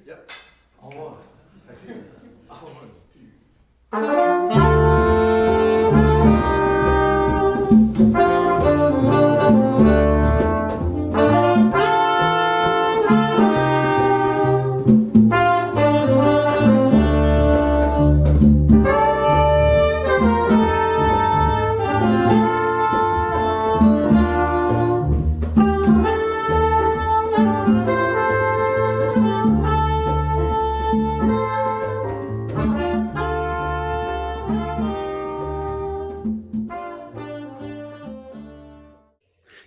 Yep. All one. That's it. All one, two.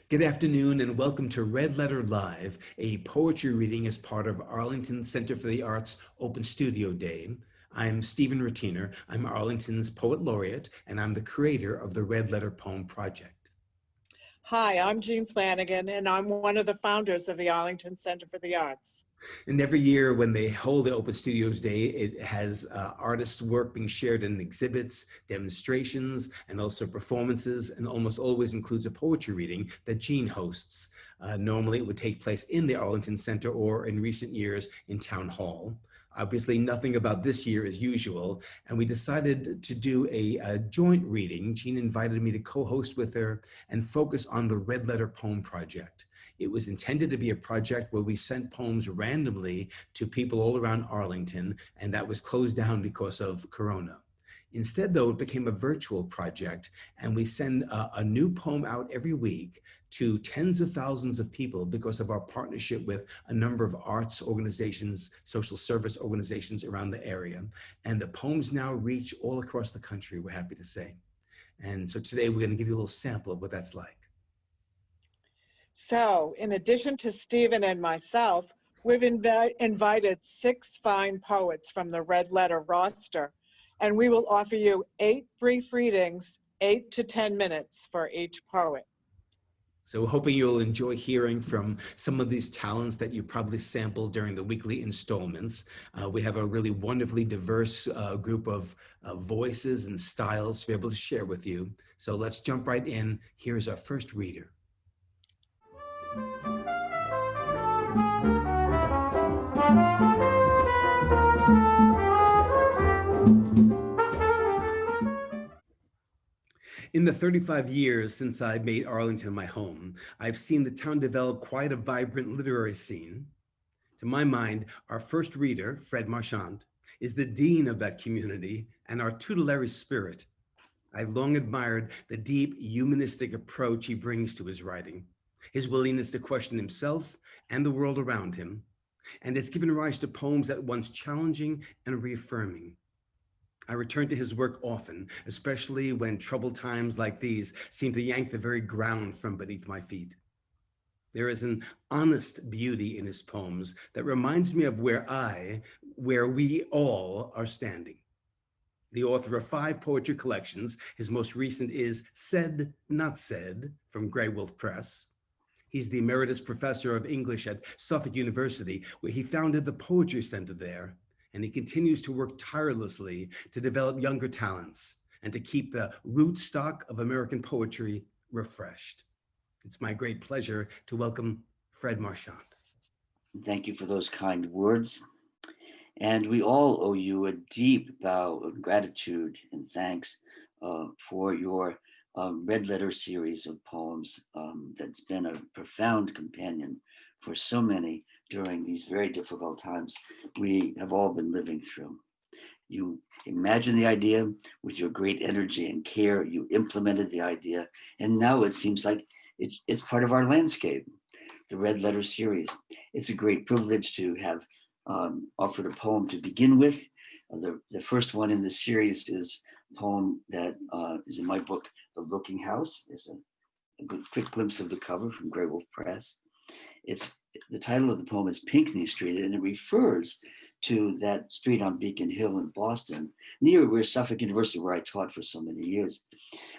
Good afternoon and welcome to Red Letter Live, a poetry reading as part of Arlington Center for the Arts Open Studio Day. I'm Steven Ratiner. I'm Arlington's Poet Laureate, and I'm the creator of the Red Letter Poem Project. Hi, I'm Jean Flanagan, and I'm one of the founders of the Arlington Center for the Arts. And every year when they hold the Open Studios Day, it has artists' work being shared in exhibits, demonstrations, and also performances, and almost always includes a poetry reading that Jean hosts. Normally it would take place in the Arlington Center or in recent years in Town Hall. Obviously, nothing about this year as usual, and we decided to do a joint reading. Jean invited me to co-host with her and focus on the Red Letter Poem Project. It was intended to be a project where we sent poems randomly to people all around Arlington, and that was closed down because of Corona. Instead, though, it became a virtual project, and we send a new poem out every week to tens of thousands of people because of our partnership with a number of arts organizations, social service organizations around the area. And the poems now reach all across the country, we're happy to say. And so today we're going to give you a little sample of what that's like. So, in addition to Steven and myself, we've invited 6 fine poets from the Red Letter roster, and we will offer you 8 brief readings, 8 to 10 minutes for each poet. So we're hoping you'll enjoy hearing from some of these talents that you probably sampled during the weekly installments. We have a really wonderfully diverse group of voices and styles to be able to share with you. So let's jump right in. Here's our first reader. In the 35 years since I made Arlington my home, I've seen the town develop quite a vibrant literary scene. To my mind, our first reader, Fred Marchant, is the dean of that community and our tutelary spirit. I've long admired the deep humanistic approach he brings to his writing, his willingness to question himself and the world around him, and it's given rise to poems at once challenging and reaffirming. I return to his work often, especially when troubled times like these seem to yank the very ground from beneath my feet. There is an honest beauty in his poems that reminds me of where we all are standing. The author of 5 poetry collections, his most recent is Said, Not Said, from Grey Wolf Press. He's the emeritus professor of English at Suffolk University, where he founded the Poetry Center there. And he continues to work tirelessly to develop younger talents and to keep the root stock of American poetry refreshed. It's my great pleasure to welcome Fred Marchant. Thank you for those kind words. And we all owe you a deep bow of gratitude and thanks for your Red Letter series of poems that's been a profound companion for so many during these very difficult times we have all been living through. You imagined the idea with your great energy and care, you implemented the idea, and now it seems like it's part of our landscape, the Red Letter series. It's a great privilege to have offered a poem to begin with. The first one in the series is a poem that is in my book, The Looking House. There's a good quick glimpse of the cover from Grey Wolf Press. The title of the poem is Pinckney Street, and it refers to that street on Beacon Hill in Boston, near where Suffolk University, where I taught for so many years.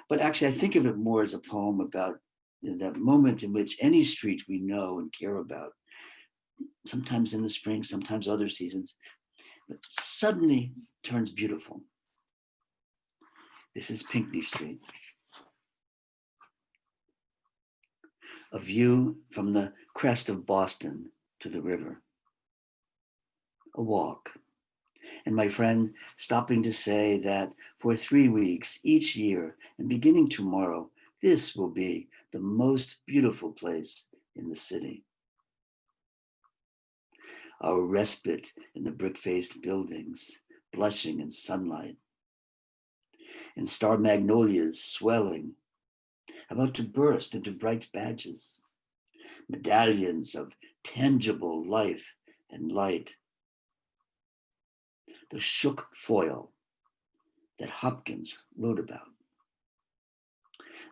But actually, I think of it more as a poem about that moment in which any street we know and care about, sometimes in the spring, sometimes other seasons, but suddenly turns beautiful. This is Pinckney Street. A view from the crest of Boston to the river. a walk. And my friend stopping to say that for 3 weeks each year and beginning tomorrow, this will be the most beautiful place in the city. Our respite in the brick-faced buildings, blushing in sunlight, and star magnolias swelling, about to burst into bright badges, medallions of tangible life and light. The shook foil that Hopkins wrote about.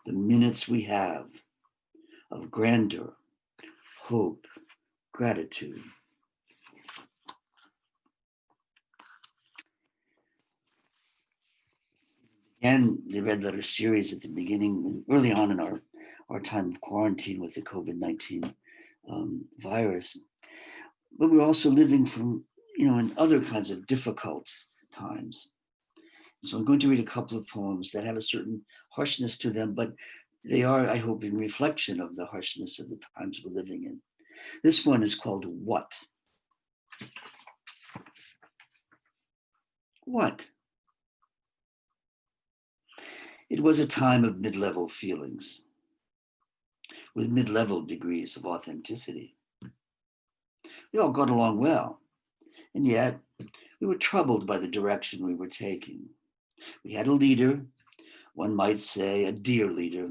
The minutes we have of grandeur, hope, gratitude. And the Red Letter series at the beginning, early on in our time of quarantine with the COVID-19 virus. But we're also living from, in other kinds of difficult times. So I'm going to read a couple of poems that have a certain harshness to them, but they are, I hope, in reflection of the harshness of the times we're living in. This one is called What? What? It was a time of mid-level feelings, with mid-level degrees of authenticity. We all got along well, and yet we were troubled by the direction we were taking. We had a leader, one might say a dear leader,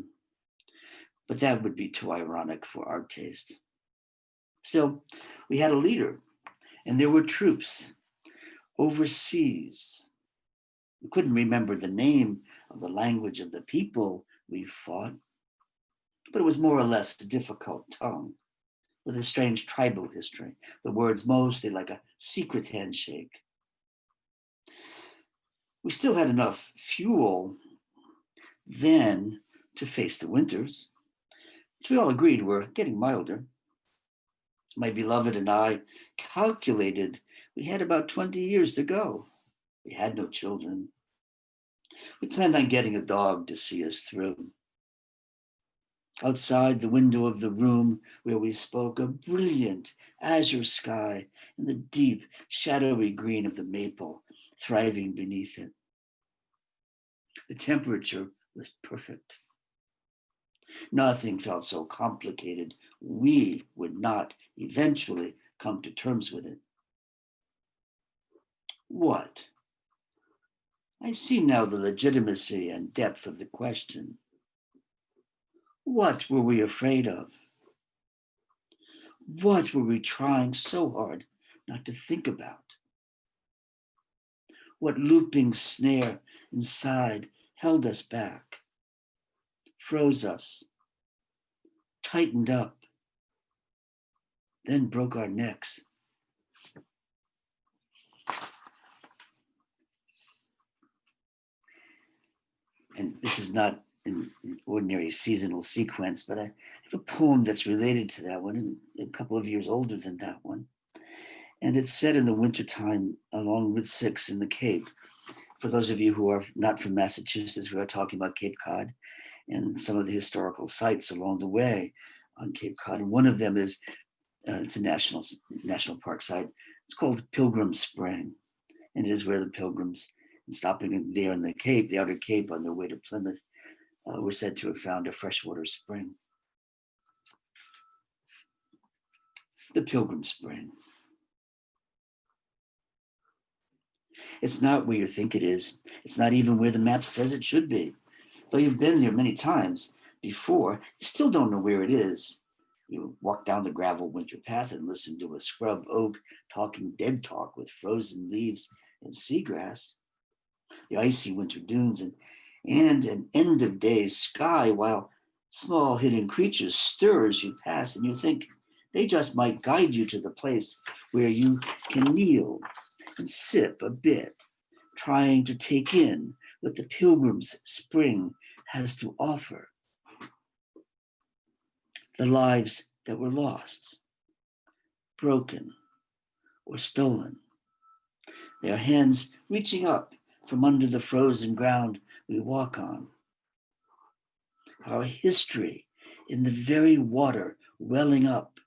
but that would be too ironic for our taste. Still, we had a leader, and there were troops overseas. We couldn't remember the name of the language of the people we fought, but it was more or less a difficult tongue with a strange tribal history, the words mostly like a secret handshake. We still had enough fuel then to face the winters, which we all agreed were getting milder. My beloved and I calculated we had about 20 years to go. We had no children. We planned on getting a dog to see us through. Outside the window of the room where we spoke, a brilliant azure sky and the deep, shadowy green of the maple thriving beneath it. The temperature was perfect. Nothing felt so complicated. We would not eventually come to terms with it. What? I see now the legitimacy and depth of the question. What were we afraid of? What were we trying so hard not to think about? What looping snare inside held us back, froze us, tightened up, then broke our necks? And this is not an ordinary seasonal sequence, but I have a poem that's related to that one, and a couple of years older than that one. And it's set in the wintertime along Route 6 in the Cape. For those of you who are not from Massachusetts, we are talking about Cape Cod and some of the historical sites along the way on Cape Cod. And one of them is, it's a national park site. It's called Pilgrim Spring. And it is where the pilgrims, stopping there in the Cape, the outer Cape on their way to Plymouth, were said to have found a freshwater spring. The Pilgrim Spring. It's not where you think it is. It's not even where the map says it should be. Though you've been there many times before, you still don't know where it is. You walk down the gravel winter path and listen to a scrub oak talking dead talk with frozen leaves and seagrass, the icy winter dunes, and an end of days sky, while small hidden creatures stir as you pass, and you think they just might guide you to the place where you can kneel and sip a bit, trying to take in what the pilgrim's spring has to offer. The lives that were lost, broken, or stolen. Their hands reaching up from under the frozen ground we walk on. Our history in the very water welling up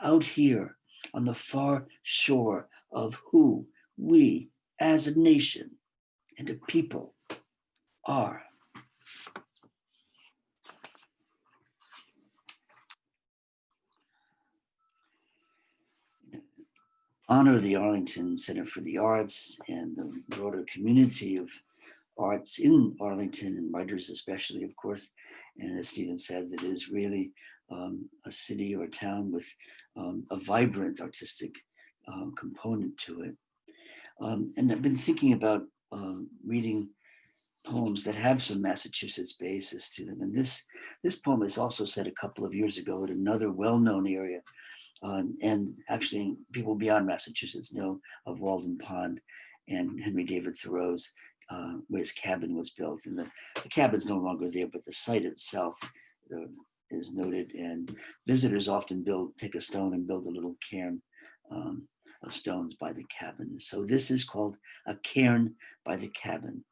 out here on the far shore of who we as a nation and a people are. Honor the Arlington Center for the Arts and the broader community of arts in Arlington, and writers especially, of course. And as Steven said, that is really a city or a town with a vibrant artistic component to it. And I've been thinking about reading poems that have some Massachusetts basis to them. And this poem is also set a couple of years ago at another well-known area. And actually, people beyond Massachusetts know of Walden Pond and Henry David Thoreau's, where his cabin was built. And the cabin's no longer there, but the site itself is noted. And visitors often take a stone and build a little cairn of stones by the cabin. So this is called A Cairn by the Cabin,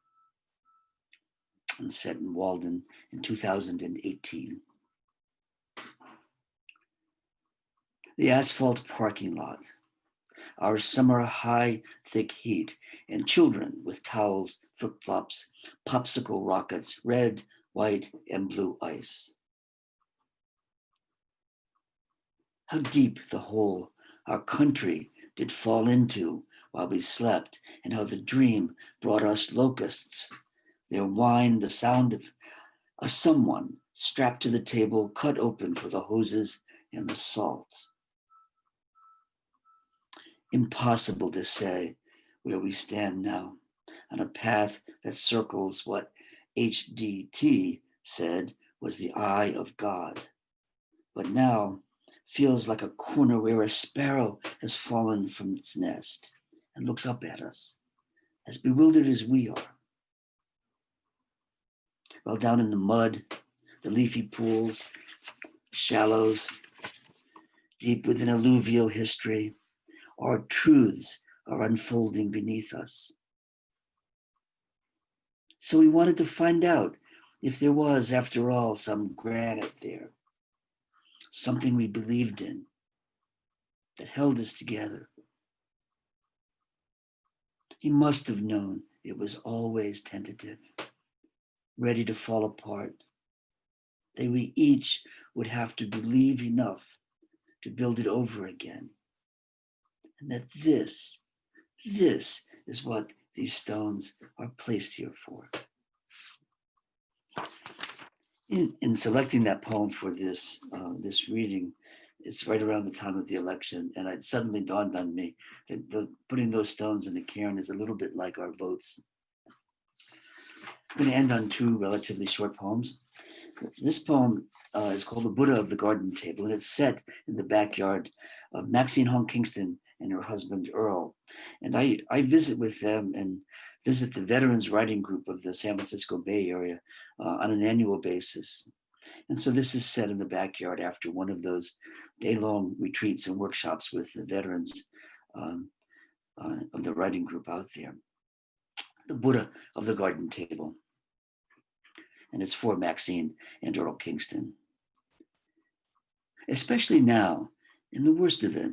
and set in Walden in 2018. The asphalt parking lot, our summer high, thick heat, and children with towels, flip-flops, popsicle rockets, red, white, and blue ice. How deep the hole our country did fall into while we slept, and how the dream brought us locusts, their wine, the sound of a someone strapped to the table, cut open for the hoses and the salt. Impossible to say where we stand now, on a path that circles what HDT said was the eye of God, but now feels like a corner where a sparrow has fallen from its nest and looks up at us, as bewildered as we are. Well, down in the mud, the leafy pools, shallows, deep within alluvial history, our truths are unfolding beneath us. So we wanted to find out if there was, after all, some granite there, something we believed in that held us together. He must have known it was always tentative, ready to fall apart, that we each would have to believe enough to build it over again. And that this is what these stones are placed here for. In selecting that poem for this reading, it's right around the time of the election, and it suddenly dawned on me that putting those stones in a cairn is a little bit like our votes. I'm going to end on two relatively short poems. This poem is called The Buddha of the Garden Table, and it's set in the backyard of Maxine Hong Kingston and her husband, Earl. And I visit with them and visit the Veterans Writing Group of the San Francisco Bay Area on an annual basis. And so this is set in the backyard after one of those day-long retreats and workshops with the veterans of the writing group out there. The Buddha of the Garden Table. And it's for Maxine and Earl Kingston. Especially now, in the worst of it,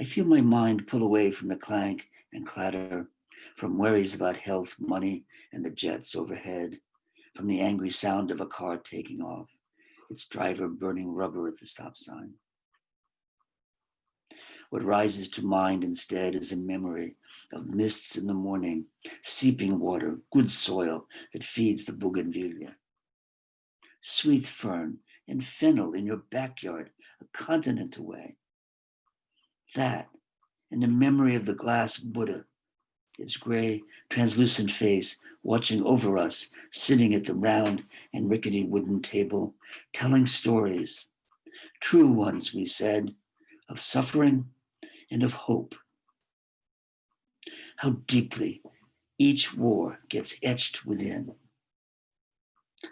I feel my mind pull away from the clank and clatter, from worries about health, money, and the jets overhead, from the angry sound of a car taking off, its driver burning rubber at the stop sign. What rises to mind instead is a memory of mists in the morning, seeping water, good soil that feeds the bougainvillea. Sweet fern and fennel in your backyard, a continent away. That, and the memory of the glass Buddha, its gray, translucent face watching over us, sitting at the round and rickety wooden table, telling stories, true ones, we said, of suffering and of hope. How deeply each war gets etched within.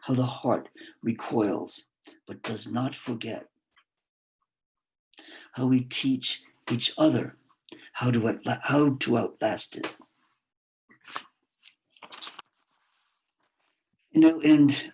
How the heart recoils but does not forget. How we teach each other how to outlast it. And I'll end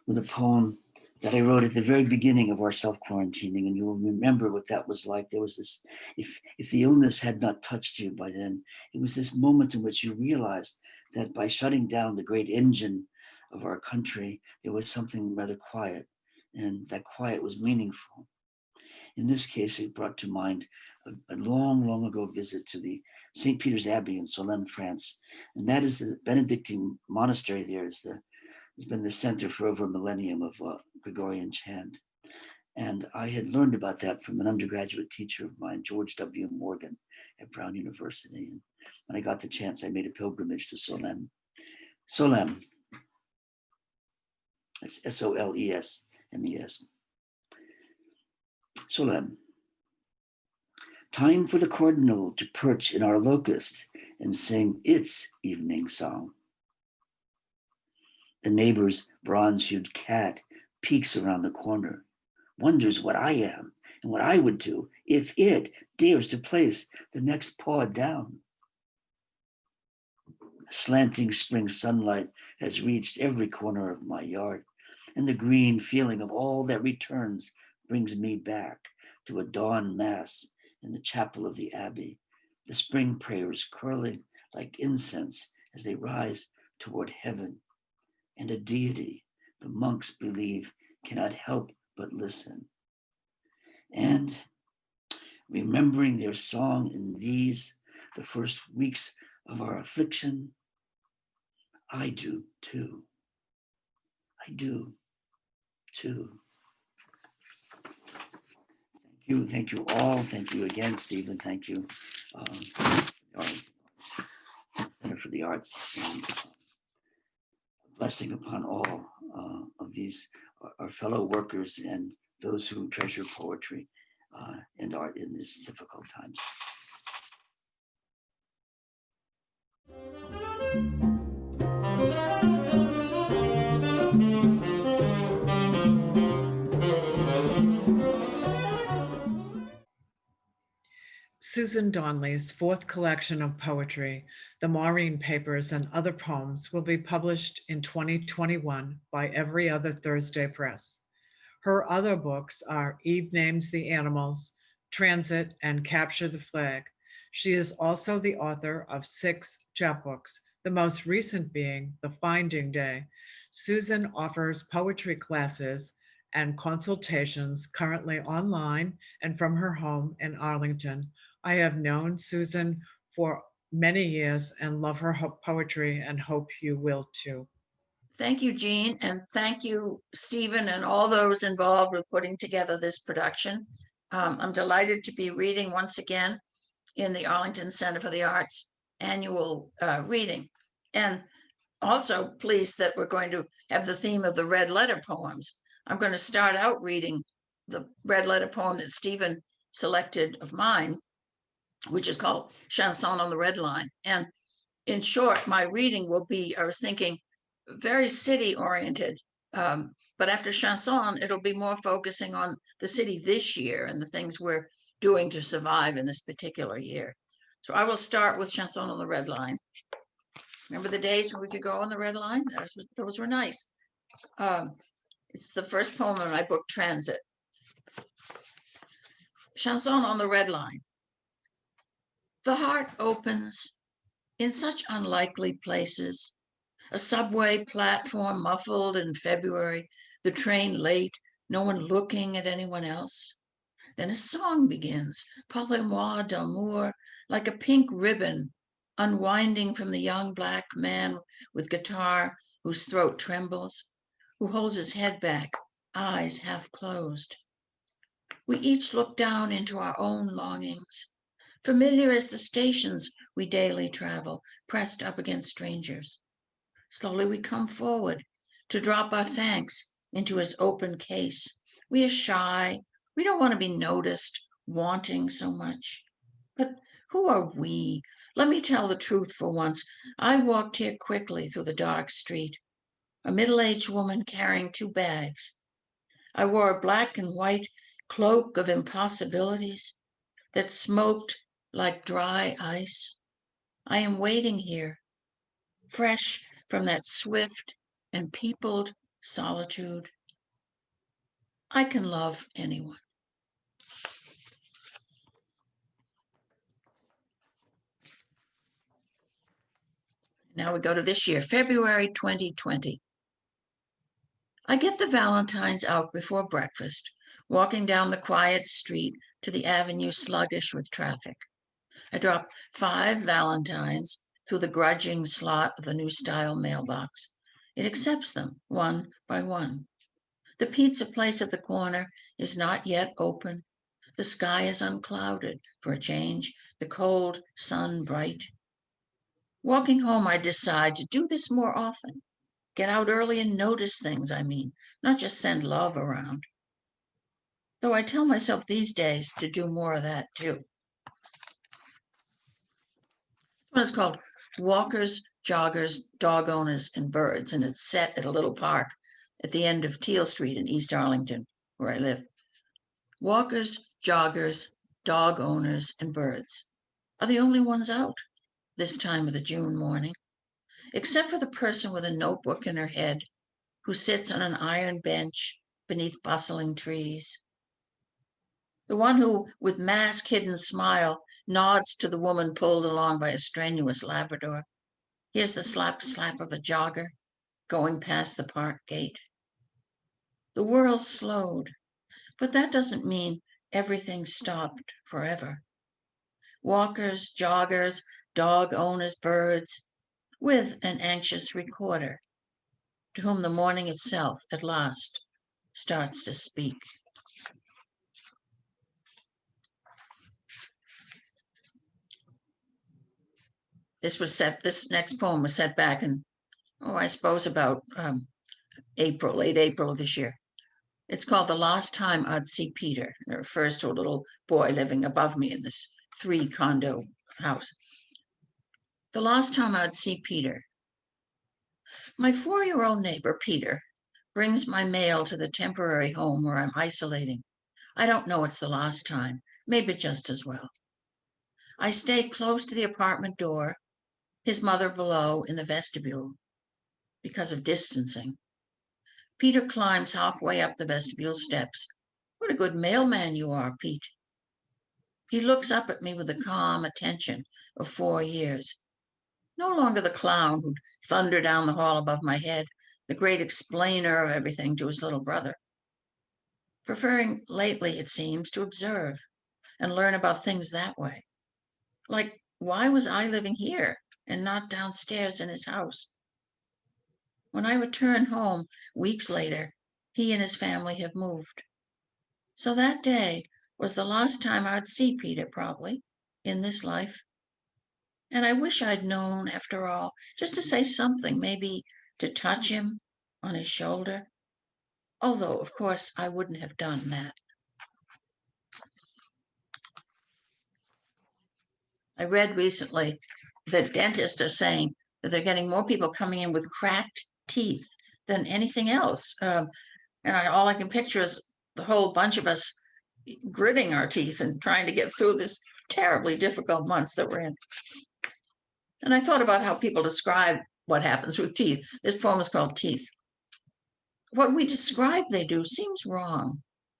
with a poem that I wrote at the very beginning of our self-quarantining, and you will remember what that was like. There was this, if the illness had not touched you by then, it was this moment in which you realized that by shutting down the great engine of our country, there was something rather quiet, and that quiet was meaningful. In this case, it brought to mind a long, long ago visit to the St. Peter's Abbey in Solesmes, France. And that is the Benedictine monastery there has been the center for over a millennium of Gregorian chant. And I had learned about that from an undergraduate teacher of mine, George W. Morgan at Brown University. And when I got the chance, I made a pilgrimage to Solesmes. Solesmes. It's Solesmes. Solesmes. Time for the cardinal to perch in our locust and sing its evening song. The neighbor's bronze-hued cat peeks around the corner, wonders what I am and what I would do if it dares to place the next paw down. Slanting spring sunlight has reached every corner of my yard, and the green feeling of all that returns brings me back to a dawn mass in the chapel of the Abbey, the spring prayers curling like incense as they rise toward heaven, and a deity the monks believe cannot help but listen. And remembering their song in these, the first weeks of our affliction, I do too. I do too. Thank you all. Thank you again, Steven. Thank you, Center for the Arts, and a blessing upon all of these, our fellow workers and those who treasure poetry and art in these difficult times. Susan Donnelly's fourth collection of poetry, The Maureen Papers and Other Poems, will be published in 2021 by Every Other Thursday Press. Her other books are Eve Names the Animals, Transit, and Capture the Flag. She is also the author of 6 chapbooks, the most recent being The Finding Day. Susan offers poetry classes and consultations currently online and from her home in Arlington. I have known Susan for many years and love her poetry and hope you will too. Thank you, Jean, and thank you, Steven, and all those involved with putting together this production. I'm delighted to be reading once again in the Arlington Center for the Arts annual reading, and also pleased that we're going to have the theme of the red letter poems. I'm going to start out reading the red letter poem that Steven selected of mine, which is called Chanson on the Red Line. And in short, my reading will be, I was thinking, very city oriented, but after Chanson, it'll be more focusing on the city this year and the things we're doing to survive in this particular year. So I will start with Chanson on the Red Line. Remember the days when we could go on the red line? Those were nice. It's the first poem in my book, Transit. Chanson on the Red Line. The heart opens in such unlikely places. A subway platform muffled in February, the train late, no one looking at anyone else. Then a song begins, Parlez-moi d'amour, like a pink ribbon unwinding from the young black man with guitar whose throat trembles, who holds his head back, eyes half closed. We each look down into our own longings, familiar as the stations we daily travel, pressed up against strangers. Slowly we come forward to drop our thanks into his open case. We are shy. We don't want to be noticed, wanting so much. But who are we? Let me tell the truth for once. I walked here quickly through the dark street, a middle-aged woman carrying 2 bags. I wore a black and white cloak of impossibilities that smoked like dry ice. I am waiting here, fresh from that swift and peopled solitude. I can love anyone. Now we go to this year, February 2020. I get the Valentines out before breakfast, walking down the quiet street to the avenue sluggish with traffic. I drop 5 Valentines through the grudging slot of the new style mailbox. It accepts them one by one. The pizza place at the corner is not yet open. The sky is unclouded for a change, the cold sun bright. Walking home, I decide to do this more often. Get out early and notice things, not just send love around. Though I tell myself these days to do more of that too. This one is called Walkers, Joggers, Dog Owners, and Birds, and it's set at a little park at the end of Teal Street in East Arlington, where I live. Walkers, joggers, dog owners, and birds are the only ones out this time of the June morning, except for the person with a notebook in her head who sits on an iron bench beneath bustling trees. The one who, with mask-hidden smile, nods to the woman pulled along by a strenuous Labrador. Here's the slap-slap of a jogger going past the park gate. The world slowed, but that doesn't mean everything stopped forever. Walkers, joggers, dog owners, birds, with an anxious recorder, to whom the morning itself at last starts to speak. This next poem was set back in, I suppose about late April of this year. It's called The Last Time I'd See Peter. It refers to a little boy living above me in this 3-condo house. The last time I'd see Peter. My 4-year-old neighbor, Peter, brings my mail to the temporary home where I'm isolating. I don't know it's the last time, maybe just as well. I stay close to the apartment door, his mother below in the vestibule, because of distancing. Peter climbs halfway up the vestibule steps. What a good mailman you are, Pete. He looks up at me with the calm attention of 4 years. No longer the clown who'd thunder down the hall above my head, the great explainer of everything to his little brother. Preferring lately, it seems, to observe and learn about things that way. Like, why was I living here and not downstairs in his house? When I return home weeks later, he and his family have moved. So that day was the last time I'd see Peter, probably, in this life. And I wish I'd known, after all, just to say something, maybe to touch him on his shoulder. Although, of course, I wouldn't have done that. I read recently that dentists are saying that they're getting more people coming in with cracked teeth than anything else. All I can picture is the whole bunch of us gritting our teeth and trying to get through this terribly difficult months that we're in. And I thought about how people describe what happens with teeth. This poem is called Teeth. What we describe they do seems wrong.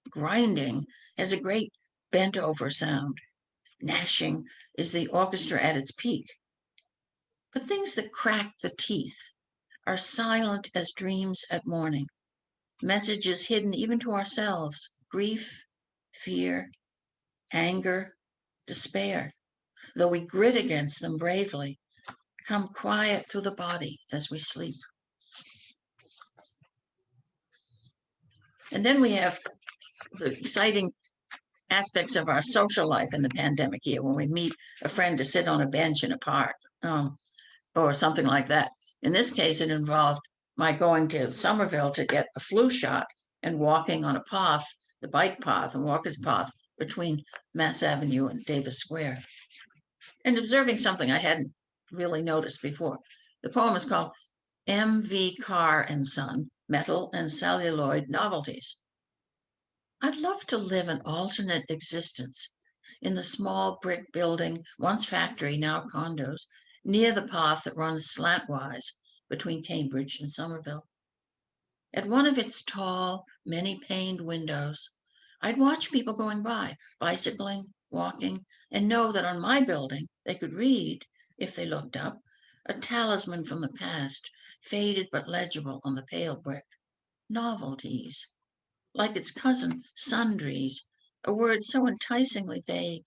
Grinding has a great bent over sound. Gnashing is the orchestra at its peak. But things that crack the teeth are silent as dreams at morning, messages hidden even to ourselves, grief, fear, anger, despair. Though we grit against them bravely, come quiet through the body as we sleep. And then we have the exciting aspects of our social life in the pandemic year, when we meet a friend to sit on a bench in a park, or something like that. In this case, it involved my going to Somerville to get a flu shot and walking on a path, the bike path and walker's path between Mass Avenue and Davis Square, and observing something I hadn't really noticed before. The poem is called M.V. Carr and Son, Metal and Celluloid Novelties. I'd love to live an alternate existence in the small brick building, once factory, now condos, near the path that runs slantwise between Cambridge and Somerville. At one of its tall, many-paned windows, I'd watch people going by, bicycling, walking, and know that on my building they could read, if they looked up, a talisman from the past, faded but legible on the pale brick. Novelties. Like its cousin, sundries, a word so enticingly vague.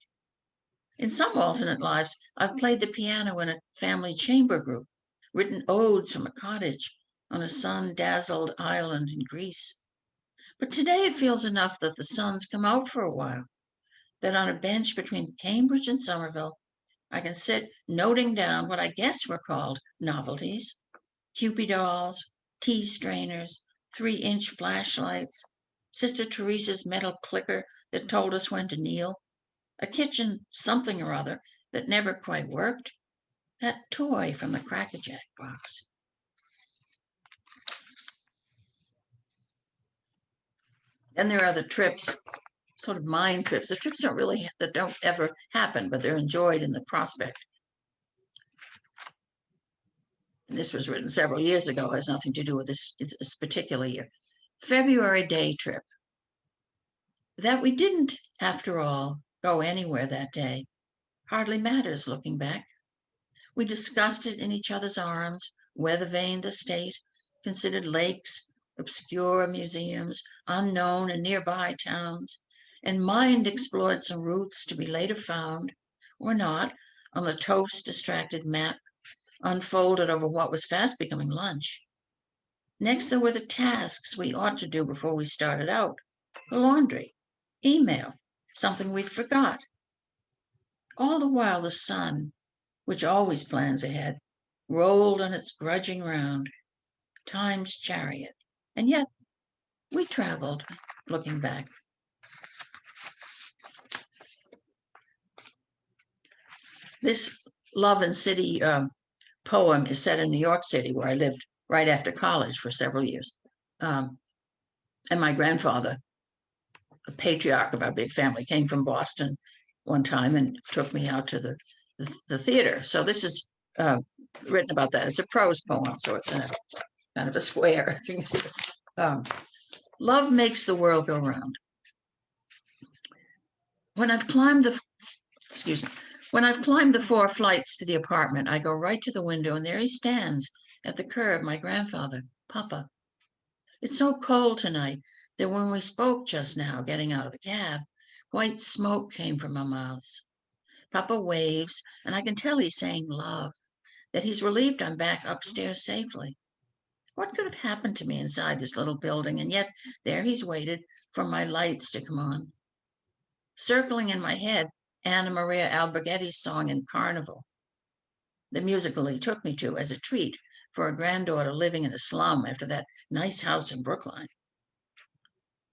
In some alternate lives, I've played the piano in a family chamber group, written odes from a cottage on a sun-dazzled island in Greece. But today it feels enough that the sun's come out for a while, that on a bench between Cambridge and Somerville, I can sit noting down what I guess were called novelties: Kewpie dolls, tea strainers, 3-inch flashlights, Sister Teresa's metal clicker that told us when to kneel, a kitchen something or other that never quite worked, that toy from the Cracker-Jack box. Then there are the trips, sort of mind trips. The trips that don't ever happen, but they're enjoyed in the prospect. And this was written several years ago, has nothing to do with this particular year. February day trip. That we didn't, after all, go anywhere that day hardly matters looking back. We discussed it in each other's arms, weather-vaned the state, considered lakes, obscure museums, unknown and nearby towns, and mind explored some routes to be later found, or not, on the toast-distracted map, unfolded over what was fast becoming lunch. Next, there were the tasks we ought to do before we started out: the laundry, email, something we forgot. All the while the sun, which always plans ahead, rolled on its grudging round, time's chariot, and yet we traveled, looking back. This Love and City poem is set in New York City, where I lived right after college for several years. And my grandfather, a patriarch of our big family, came from Boston one time and took me out to the theater. So this is written about that. It's a prose poem, so it's in a kind of a square. If you can see it. Love makes the world go round. When I've climbed the 4 flights to the apartment, I go right to the window, and there he stands at the curb, my grandfather, Papa. It's so cold tonight that when we spoke just now, getting out of the cab, white smoke came from our mouths. Papa waves, and I can tell he's saying love, that he's relieved I'm back upstairs safely. What could have happened to me inside this little building? And yet there he's waited for my lights to come on. Circling in my head, Anna Maria Alberghetti's song in Carnival, the musical he took me to as a treat for a granddaughter living in a slum after that nice house in Brookline.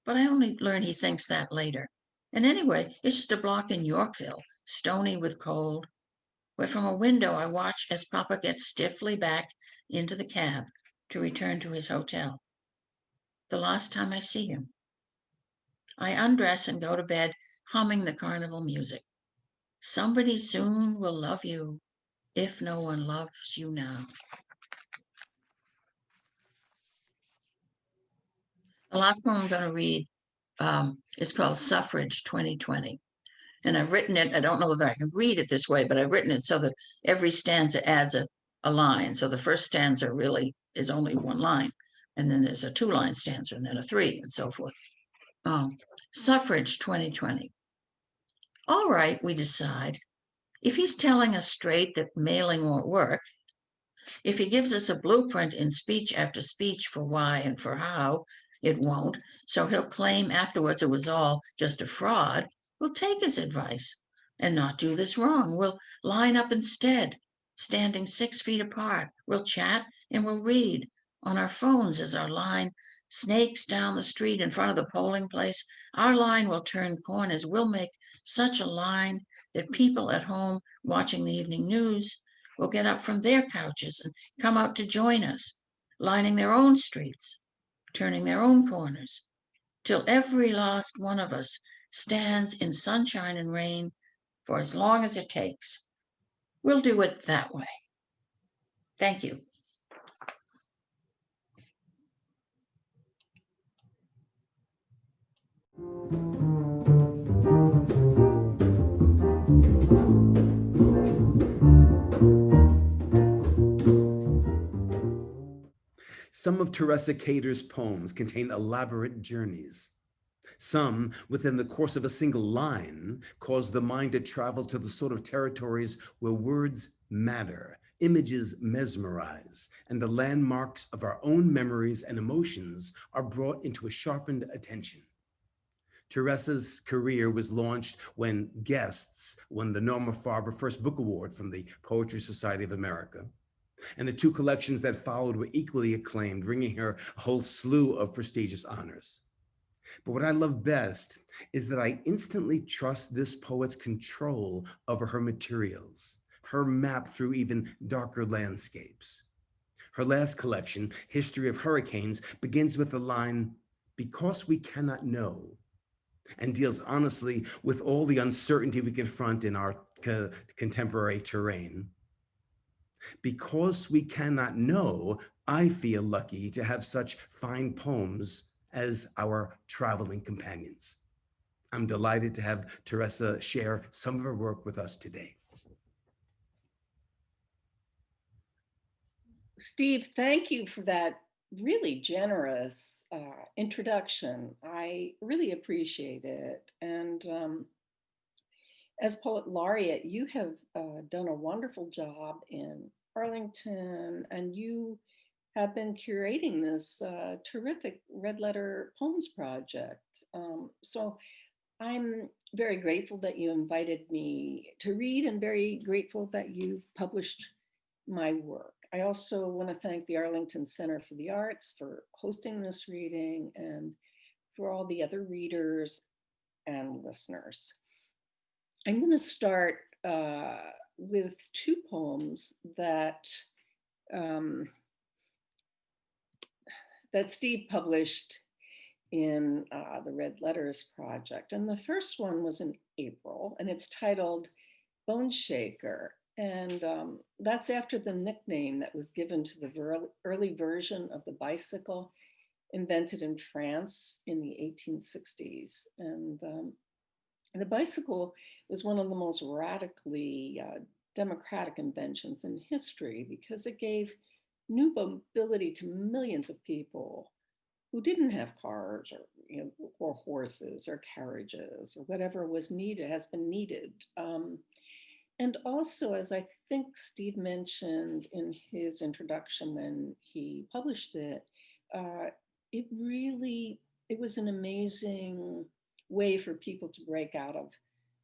But I only learn he thinks that later. And anyway, it's just a block in Yorkville, stony with cold, where from a window I watch as Papa gets stiffly back into the cab to return to his hotel. The last time I see him. I undress and go to bed humming the carnival music. Somebody soon will love you if no one loves you now. The last poem I'm going to read is called Suffrage 2020. And I've written it, I don't know whether I can read it this way, but I've written it so that every stanza adds a line. So the first stanza really is only one line. And then there's a 2-line stanza, and then a 3, and so forth. Suffrage 2020. All right, we decide. If he's telling us straight that mailing won't work, if he gives us a blueprint in speech after speech for why and for how it won't, so he'll claim afterwards it was all just a fraud, we'll take his advice and not do this wrong. We'll line up instead, standing 6 feet apart. We'll chat and we'll read on our phones as our line snakes down the street in front of the polling place. Our line will turn corners. We'll make such a line that people at home watching the evening news will get up from their couches and come out to join us, lining their own streets, turning their own corners, till every last one of us stands in sunshine and rain for as long as it takes. We'll do it that way. Thank you. Some of Teresa Cader's poems contain elaborate journeys. Some, within the course of a single line, cause the mind to travel to the sort of territories where words matter, images mesmerize, and the landmarks of our own memories and emotions are brought into a sharpened attention. Teresa's career was launched when Guests won the Norma Farber First Book Award from the Poetry Society of America. And the two collections that followed were equally acclaimed, bringing her a whole slew of prestigious honors. But what I love best is that I instantly trust this poet's control over her materials, her map through even darker landscapes. Her last collection, History of Hurricanes, begins with the line, "Because we cannot know," and deals honestly with all the uncertainty we confront in our contemporary terrain. Because we cannot know, I feel lucky to have such fine poems as our traveling companions. I'm delighted to have Teresa share some of her work with us today. Steve, thank you for that really generous introduction. I really appreciate it. And as Poet Laureate, you have done a wonderful job in Arlington, and you have been curating this terrific Red Letter Poems project. So I'm very grateful that you invited me to read, and very grateful that you've published my work. I also want to thank the Arlington Center for the Arts for hosting this reading, and for all the other readers and listeners. I'm going to start with two poems that that Steve published in the Red Letters Project. And the first one was in April, and it's titled Bone Shaker. And that's after the nickname that was given to the early version of the bicycle invented in France in the 1860s. And the bicycle was one of the most radically democratic inventions in history, because it gave new mobility to millions of people who didn't have cars, or horses or carriages or whatever was needed, has been needed. And also, as I think Steve mentioned in his introduction when he published it, it was an amazing way for people to break out of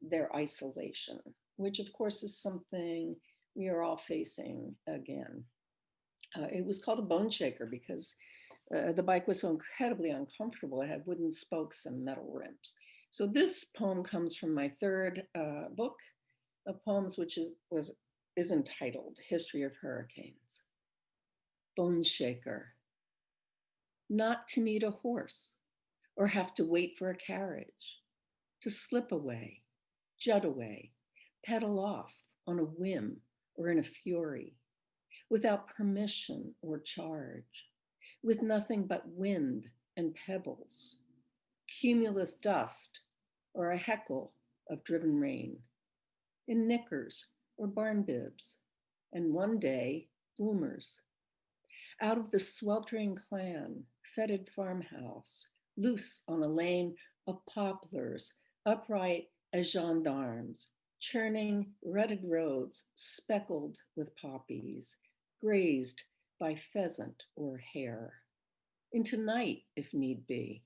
their isolation, which of course is something we are all facing again. It was called a bone shaker because the bike was so incredibly uncomfortable. It had wooden spokes and metal rims. So this poem comes from my third book of poems, which is entitled History of Hurricanes. Bone shaker. Not to need a horse or have to wait for a carriage, to slip away, jut away, pedal off on a whim or in a fury, without permission or charge, with nothing but wind and pebbles, cumulus dust, or a heckle of driven rain, in knickers or barn bibs, and one day, bloomers. Out of the sweltering clan, fetid farmhouse, loose on a lane of poplars, upright as gendarmes, churning rutted roads speckled with poppies, grazed by pheasant or hare, into night if need be,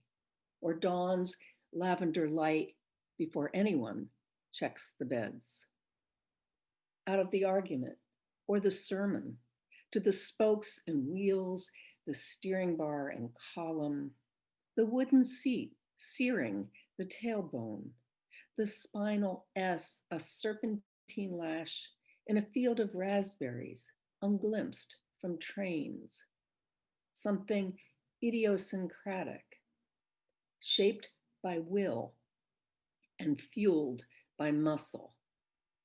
or dawn's lavender light before anyone checks the beds. Out of the argument or the sermon, to the spokes and wheels, the steering bar and column, the wooden seat searing the tailbone, the spinal S, a serpentine lash in a field of raspberries, unglimpsed from trains. Something idiosyncratic, shaped by will and fueled by muscle.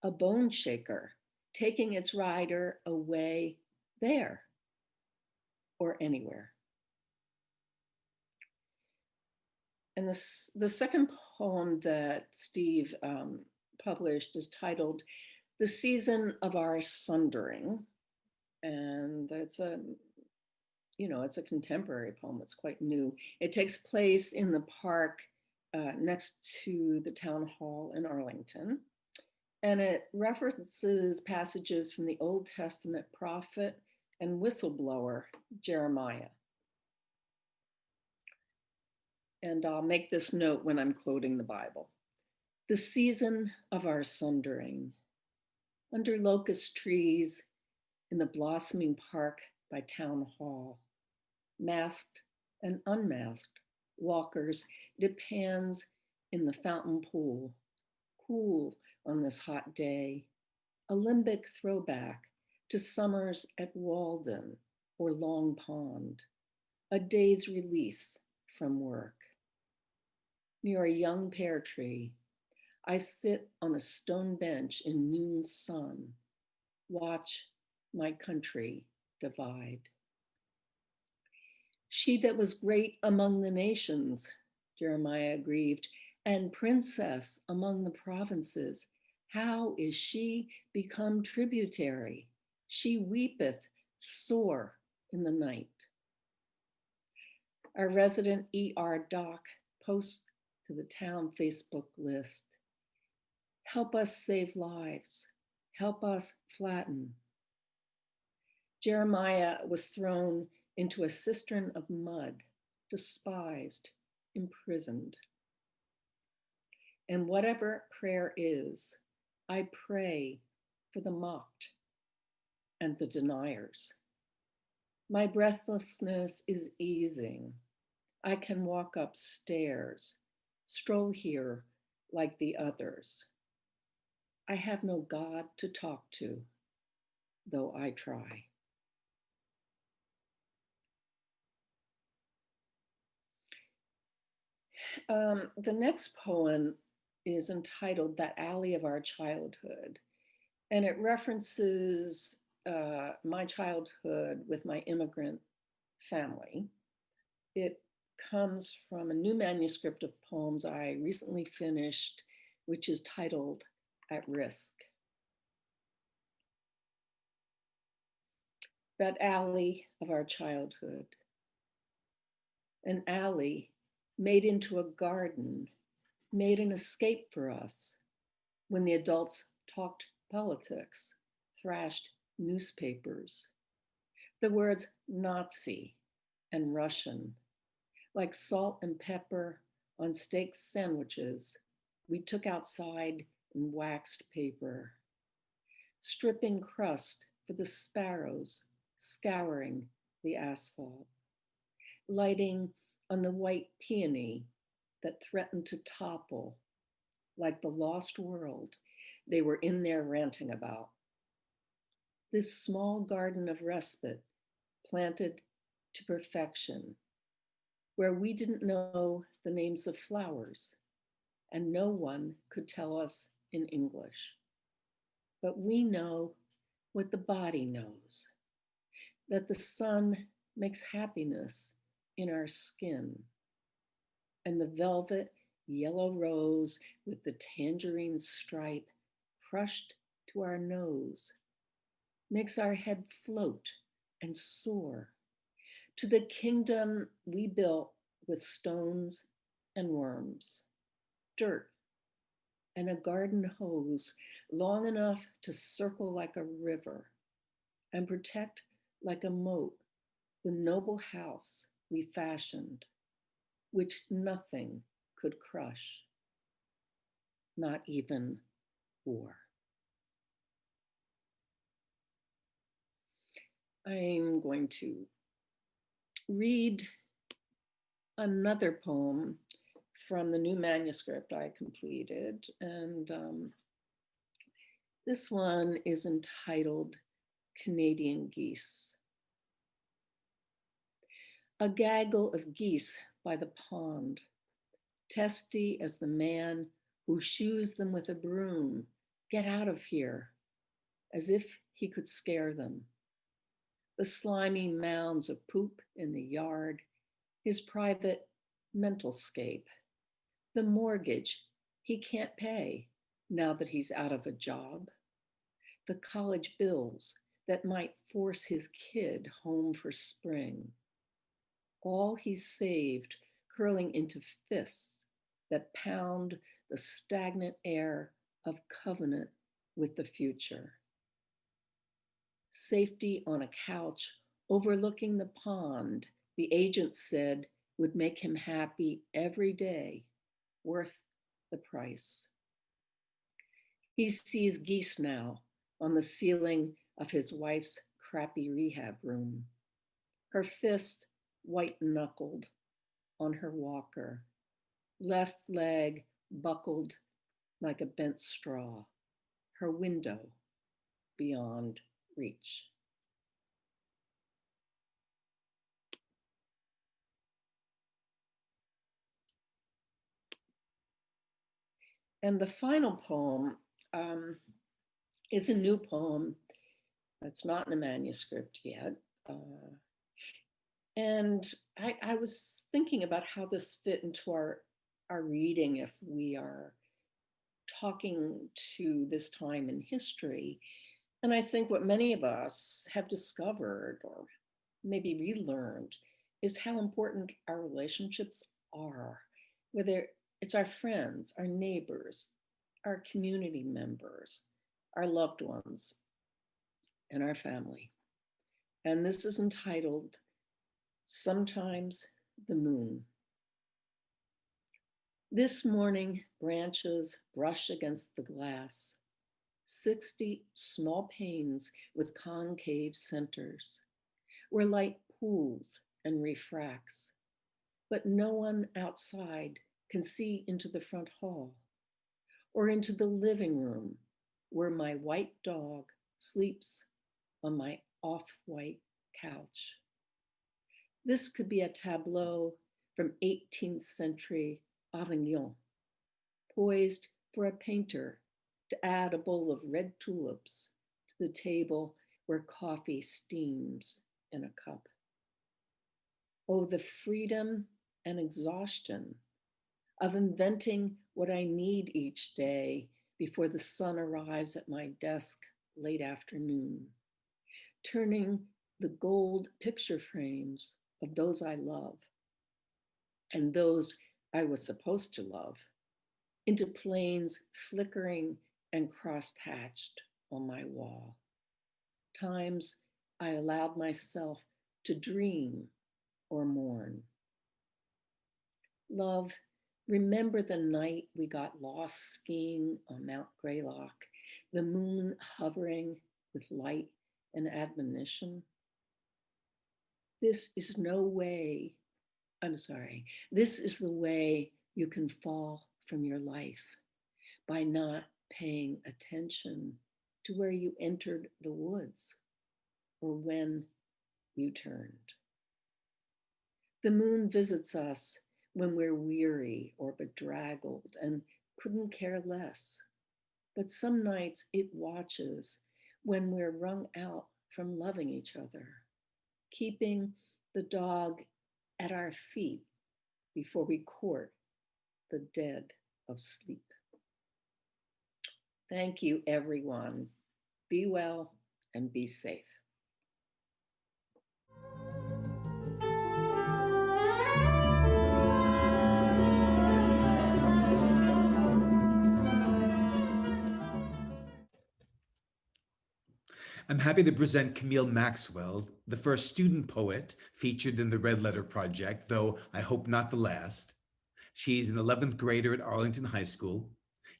A bone shaker taking its rider away there or anywhere. And the second poem that Steve published is titled The Season of Our Sundering. And it's a it's a contemporary poem. It's quite new. It takes place in the park next to the town hall in Arlington. And it references passages from the Old Testament prophet and whistleblower Jeremiah. And I'll make this note when I'm quoting the Bible. The season of our sundering, under locust trees in the blossoming park by town hall, masked and unmasked walkers dip hands in the fountain pool, cool on this hot day, a limbic throwback to summers at Walden or Long Pond, a day's release from work. Near a young pear tree, I sit on a stone bench in noon sun, watch my country divide. She that was great among the nations, Jeremiah grieved, and princess among the provinces, how is she become tributary? She weepeth sore in the night. Our resident ER doc posts to the town Facebook list, help us save lives, help us flatten. Jeremiah was thrown into a cistern of mud, despised, imprisoned. And whatever prayer is, I pray for the mocked and the deniers. My breathlessness is easing. I can walk upstairs, stroll here like the others. I have no God to talk to, though I try. The next poem is entitled That Alley of Our Childhood, and it references my childhood with my immigrant family. It comes from a new manuscript of poems I recently finished, which is titled At Risk. That alley of our childhood, an alley made into a garden, made an escape for us when the adults talked politics, thrashed newspapers. The words Nazi and Russian, like salt and pepper on steak sandwiches, we took outside in waxed paper, stripping crust for the sparrows scouring the asphalt, lighting on the white peony that threatened to topple like the lost world they were in there ranting about. This small garden of respite planted to perfection, where we didn't know the names of flowers and no one could tell us in English. But we know what the body knows, that the sun makes happiness in our skin, and the velvet yellow rose with the tangerine stripe crushed to our nose makes our head float and soar to the kingdom we built with stones and worms, dirt, and a garden hose long enough to circle like a river and protect like a moat the noble house we fashioned, which nothing could crush, not even war. I'm going to read another poem from the new manuscript I completed, and this one is entitled Canadian Geese. A gaggle of geese by the pond, testy as the man who shoos them with a broom, get out of here, as if he could scare them. The slimy mounds of poop in the yard, his private mental scape, the mortgage he can't pay now that he's out of a job, the college bills that might force his kid home for spring, all he's saved curling into fists that pound the stagnant air of covenant with the future. Safety on a couch overlooking the pond, the agent said would make him happy every day, worth the price. He sees geese now on the ceiling of his wife's crappy rehab room, her fist white-knuckled on her walker, left leg buckled like a bent straw, her window beyond reach. And the final poem is a new poem that's not in a manuscript yet. And I was thinking about how this fit into our reading if we are talking to this time in history. And I think what many of us have discovered or maybe relearned is how important our relationships are, whether it's our friends, our neighbors, our community members, our loved ones, and our family. And this is entitled, Sometimes the Moon. This morning, branches brush against the glass, 60 small panes with concave centers, where light pools and refracts, but no one outside can see into the front hall or into the living room where my white dog sleeps on my off-white couch. This could be a tableau from 18th century Avignon, poised for a painter to add a bowl of red tulips to the table where coffee steams in a cup. Oh, the freedom and exhaustion of inventing what I need each day before the sun arrives at my desk late afternoon, turning the gold picture frames of those I love and those I was supposed to love into planes flickering and cross-hatched on my wall. Times I allowed myself to dream or mourn. Love, remember the night we got lost skiing on Mount Greylock, the moon hovering with light and admonition? This is the way you can fall from your life, by not paying attention to where you entered the woods or when you turned. The moon visits us when we're weary or bedraggled and couldn't care less. But some nights it watches when we're wrung out from loving each other, keeping the dog at our feet before we court the dead of sleep. Thank you, everyone. Be well and be safe. I'm happy to present Camille Maxwell, the first student poet featured in the Red Letter Project, though I hope not the last. She's an 11th grader at Arlington High School.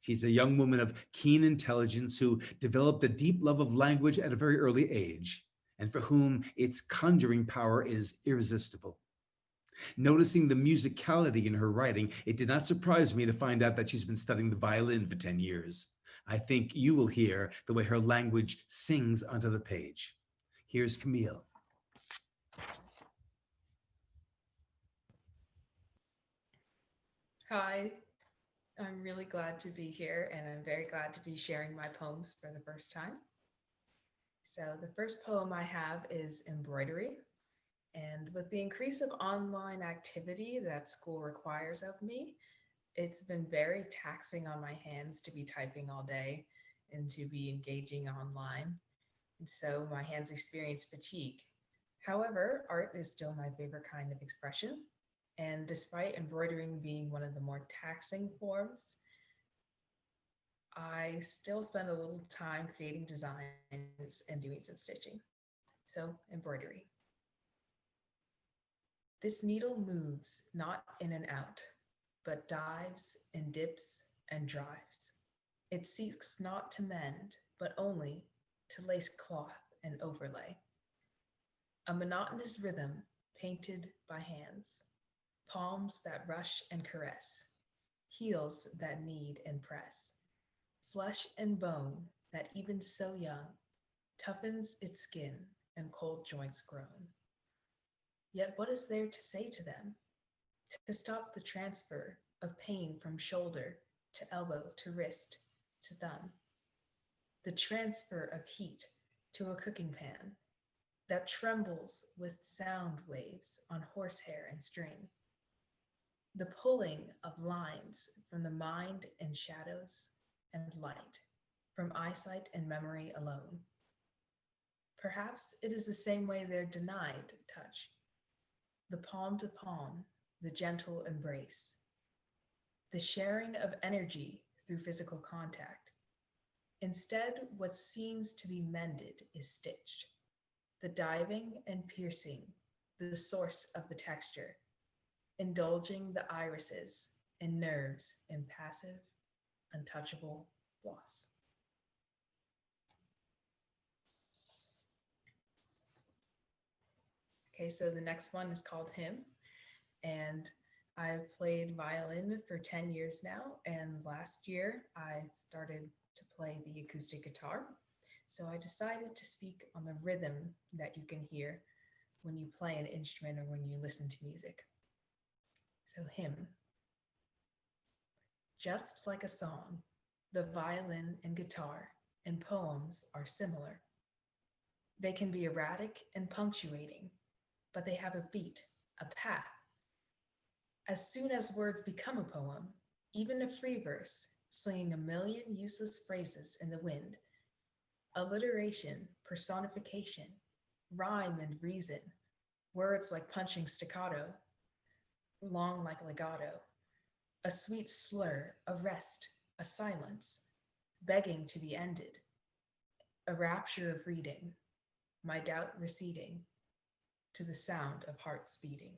She's a young woman of keen intelligence who developed a deep love of language at a very early age, and for whom its conjuring power is irresistible. Noticing the musicality in her writing, it did not surprise me to find out that she's been studying the violin for 10 years. I think you will hear the way her language sings onto the page. Here's Camille. Hi, I'm really glad to be here, and I'm very glad to be sharing my poems for the first time. So the first poem I have is Embroidery. And with the increase of online activity that school requires of me, it's been very taxing on my hands to be typing all day and to be engaging online. And so my hands experience fatigue. However, art is still my favorite kind of expression. And despite embroidering being one of the more taxing forms, I still spend a little time creating designs and doing some stitching. So, embroidery. This needle moves not in and out, but dives and dips and drives. It seeks not to mend, but only to lace cloth and overlay. A monotonous rhythm painted by hands, palms that rush and caress, heels that knead and press, flesh and bone that even so young toughens its skin and cold joints groan. Yet what is there to say to them? To stop the transfer of pain from shoulder to elbow to wrist to thumb. The transfer of heat to a cooking pan that trembles with sound waves on horsehair and string. The pulling of lines from the mind and shadows and light, from eyesight and memory alone. Perhaps it is the same way they're denied touch. The palm to palm, the gentle embrace. The sharing of energy through physical contact. Instead, what seems to be mended is stitched. The diving and piercing, the source of the texture, indulging the irises and nerves in passive, untouchable floss. Okay, so the next one is called Hymn, and I've played violin for 10 years now, and last year I started to play the acoustic guitar. So I decided to speak on the rhythm that you can hear when you play an instrument or when you listen to music. So Hymn. Just like a song, the violin and guitar and poems are similar. They can be erratic and punctuating, but they have a beat, a path. As soon as words become a poem, even a free verse, slinging a million useless phrases in the wind, alliteration, personification, rhyme and reason, words like punching staccato, long like legato, a sweet slur, a rest, a silence, begging to be ended, a rapture of reading, my doubt receding, to the sound of hearts beating.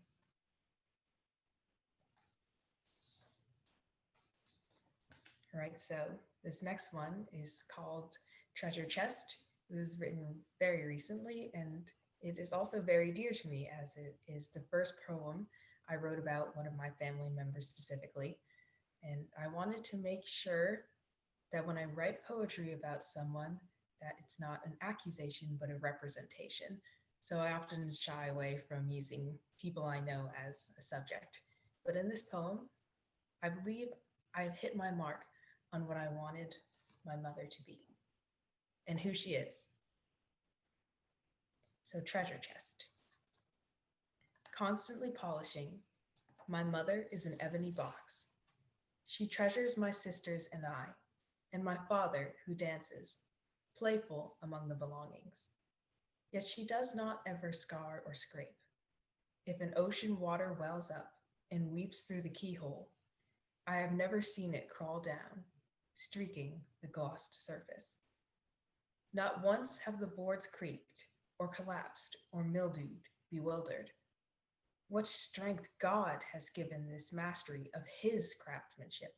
All right, so this next one is called Treasure Chest. It was written very recently, and it is also very dear to me as it is the first poem I wrote about one of my family members specifically. And I wanted to make sure that when I write poetry about someone, that it's not an accusation, but a representation. So I often shy away from using people I know as a subject. But in this poem, I believe I've hit my mark on what I wanted my mother to be and who she is. So Treasure Chest. Constantly polishing, my mother is an ebony box. She treasures my sisters and my father who dances, playful among the belongings. Yet she does not ever scar or scrape. If an ocean water wells up and weeps through the keyhole, I have never seen it crawl down, streaking the glossed surface. Not once have the boards creaked or collapsed or mildewed, bewildered. What strength God has given this mastery of his craftsmanship.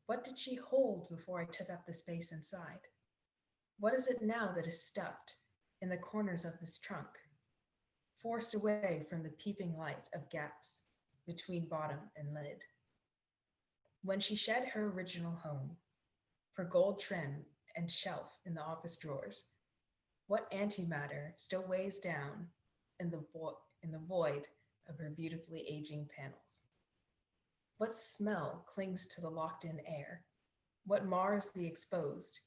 What did she hold before I took up the space inside? What is it now that is stuffed in the corners of this trunk, forced away from the peeping light of gaps between bottom and lid? When she shed her original home for gold trim and shelf in the office drawers, what antimatter still weighs down in the void of her beautifully aging panels? What smell clings to the locked-in air? What mars the exposed,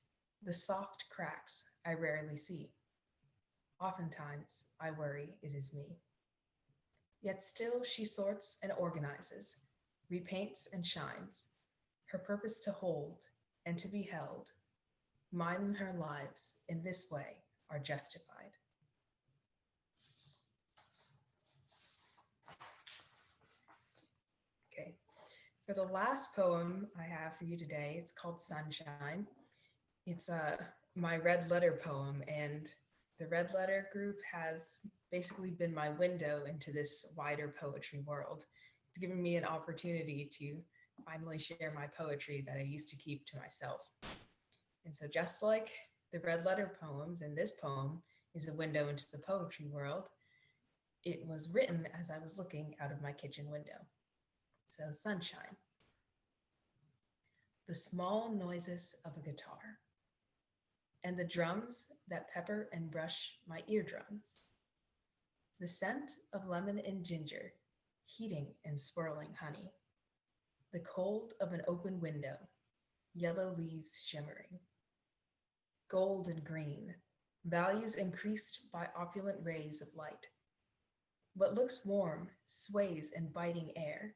the soft cracks I rarely see? Oftentimes, I worry it is me. Yet still she sorts and organizes, repaints and shines, her purpose to hold and to be held. Mine and her lives in this way are justified. For the last poem I have for you today, it's called Sunshine. It's my red letter poem, and the red letter group has basically been my window into this wider poetry world. It's given me an opportunity to finally share my poetry that I used to keep to myself. And so just like the red letter poems, and this poem is a window into the poetry world, it was written as I was looking out of my kitchen window. So Sunshine. The small noises of a guitar and the drums that pepper and brush my eardrums. The scent of lemon and ginger, heating and swirling honey. The cold of an open window, yellow leaves shimmering. Gold and green, values increased by opulent rays of light. What looks warm sways in biting air,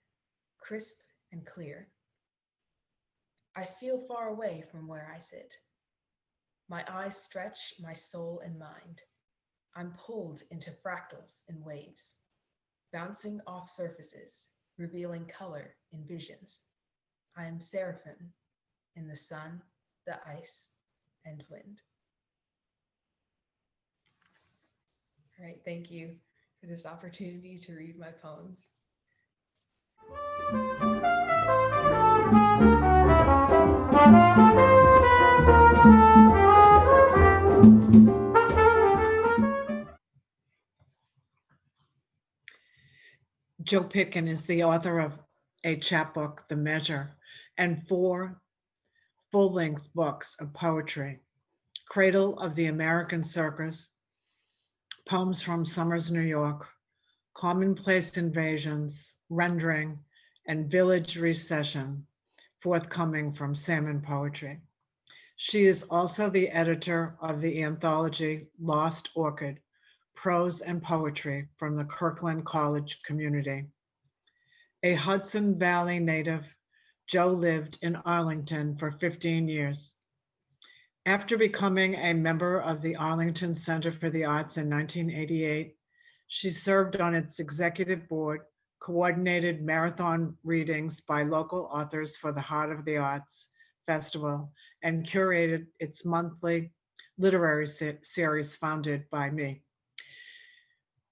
crisp and clear. I feel far away from where I sit. My eyes stretch my soul and mind. I'm pulled into fractals and waves, bouncing off surfaces, revealing color in visions. I am seraphim in the sun, the ice, and wind. All right, thank you for this opportunity to read my poems. Joe Pitkin is the author of a chapbook, The Measure, and 4 full-length books of poetry: Cradle of the American Circus, Poems from Summers, New York, Commonplace Invasions, Rendering, and Village Recession, forthcoming from Salmon Poetry. She is also the editor of the anthology Lost Orchid, Prose and Poetry from the Kirkland College Community. A Hudson Valley native, Joe lived in Arlington for 15 years. After becoming a member of the Arlington Center for the Arts in 1988, she served on its executive board, coordinated marathon readings by local authors for the Heart of the Arts Festival, and curated its monthly literary series founded by me.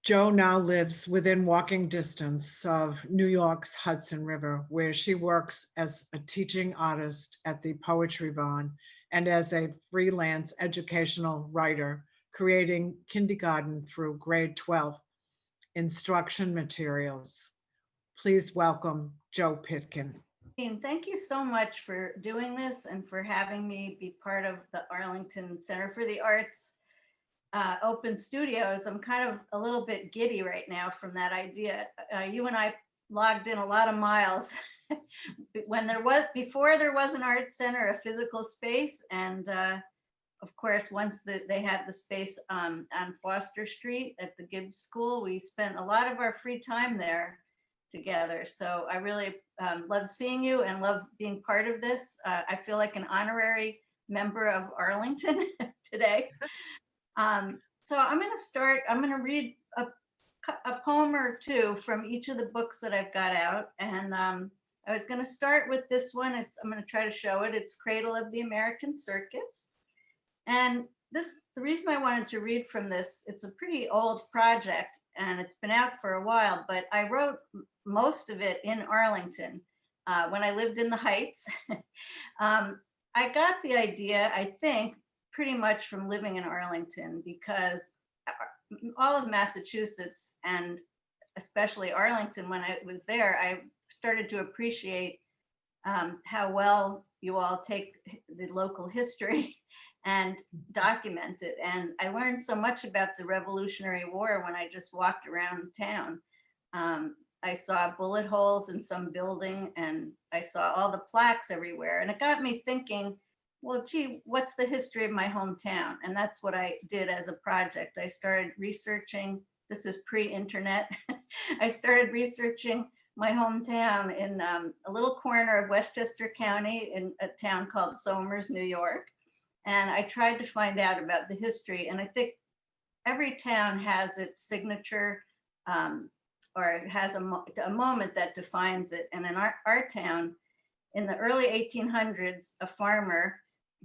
Jo now lives within walking distance of New York's Hudson River, where she works as a teaching artist at the Poetry Barn and as a freelance educational writer, creating kindergarten through grade 12 instruction materials. Please welcome Jo Pitkin. Thank you so much for doing this and for having me be part of the Arlington Center for the Arts Open Studios. I'm kind of a little bit giddy right now from that idea. You and I logged in a lot of miles before there was an art center, a physical space. And of course, once they had the space on Foster Street at the Gibbs School, we spent a lot of our free time there together. So I really love seeing you and love being part of this. I feel like an honorary member of Arlington today. So I'm going to read a poem or two from each of the books that I've got out. And I was going to start with this one. I'm going to try to show it. It's Cradle of the American Circus. And the reason I wanted to read from this, it's a pretty old project and it's been out for a while, but I wrote most of it in Arlington when I lived in the Heights. I got the idea, I think, pretty much from living in Arlington, because all of Massachusetts and especially Arlington, when I was there, I started to appreciate how well you all take the local history and document it. And I learned so much about the Revolutionary War when I just walked around town. I saw bullet holes in some building and I saw all the plaques everywhere. And it got me thinking, well, gee, what's the history of my hometown? And that's what I did as a project. I started researching, this is pre-internet. I started researching my hometown in a little corner of Westchester County in a town called Somers, New York. And I tried to find out about the history. And I think every town has its signature or it has a moment that defines it. And in our town, in the early 1800s, a farmer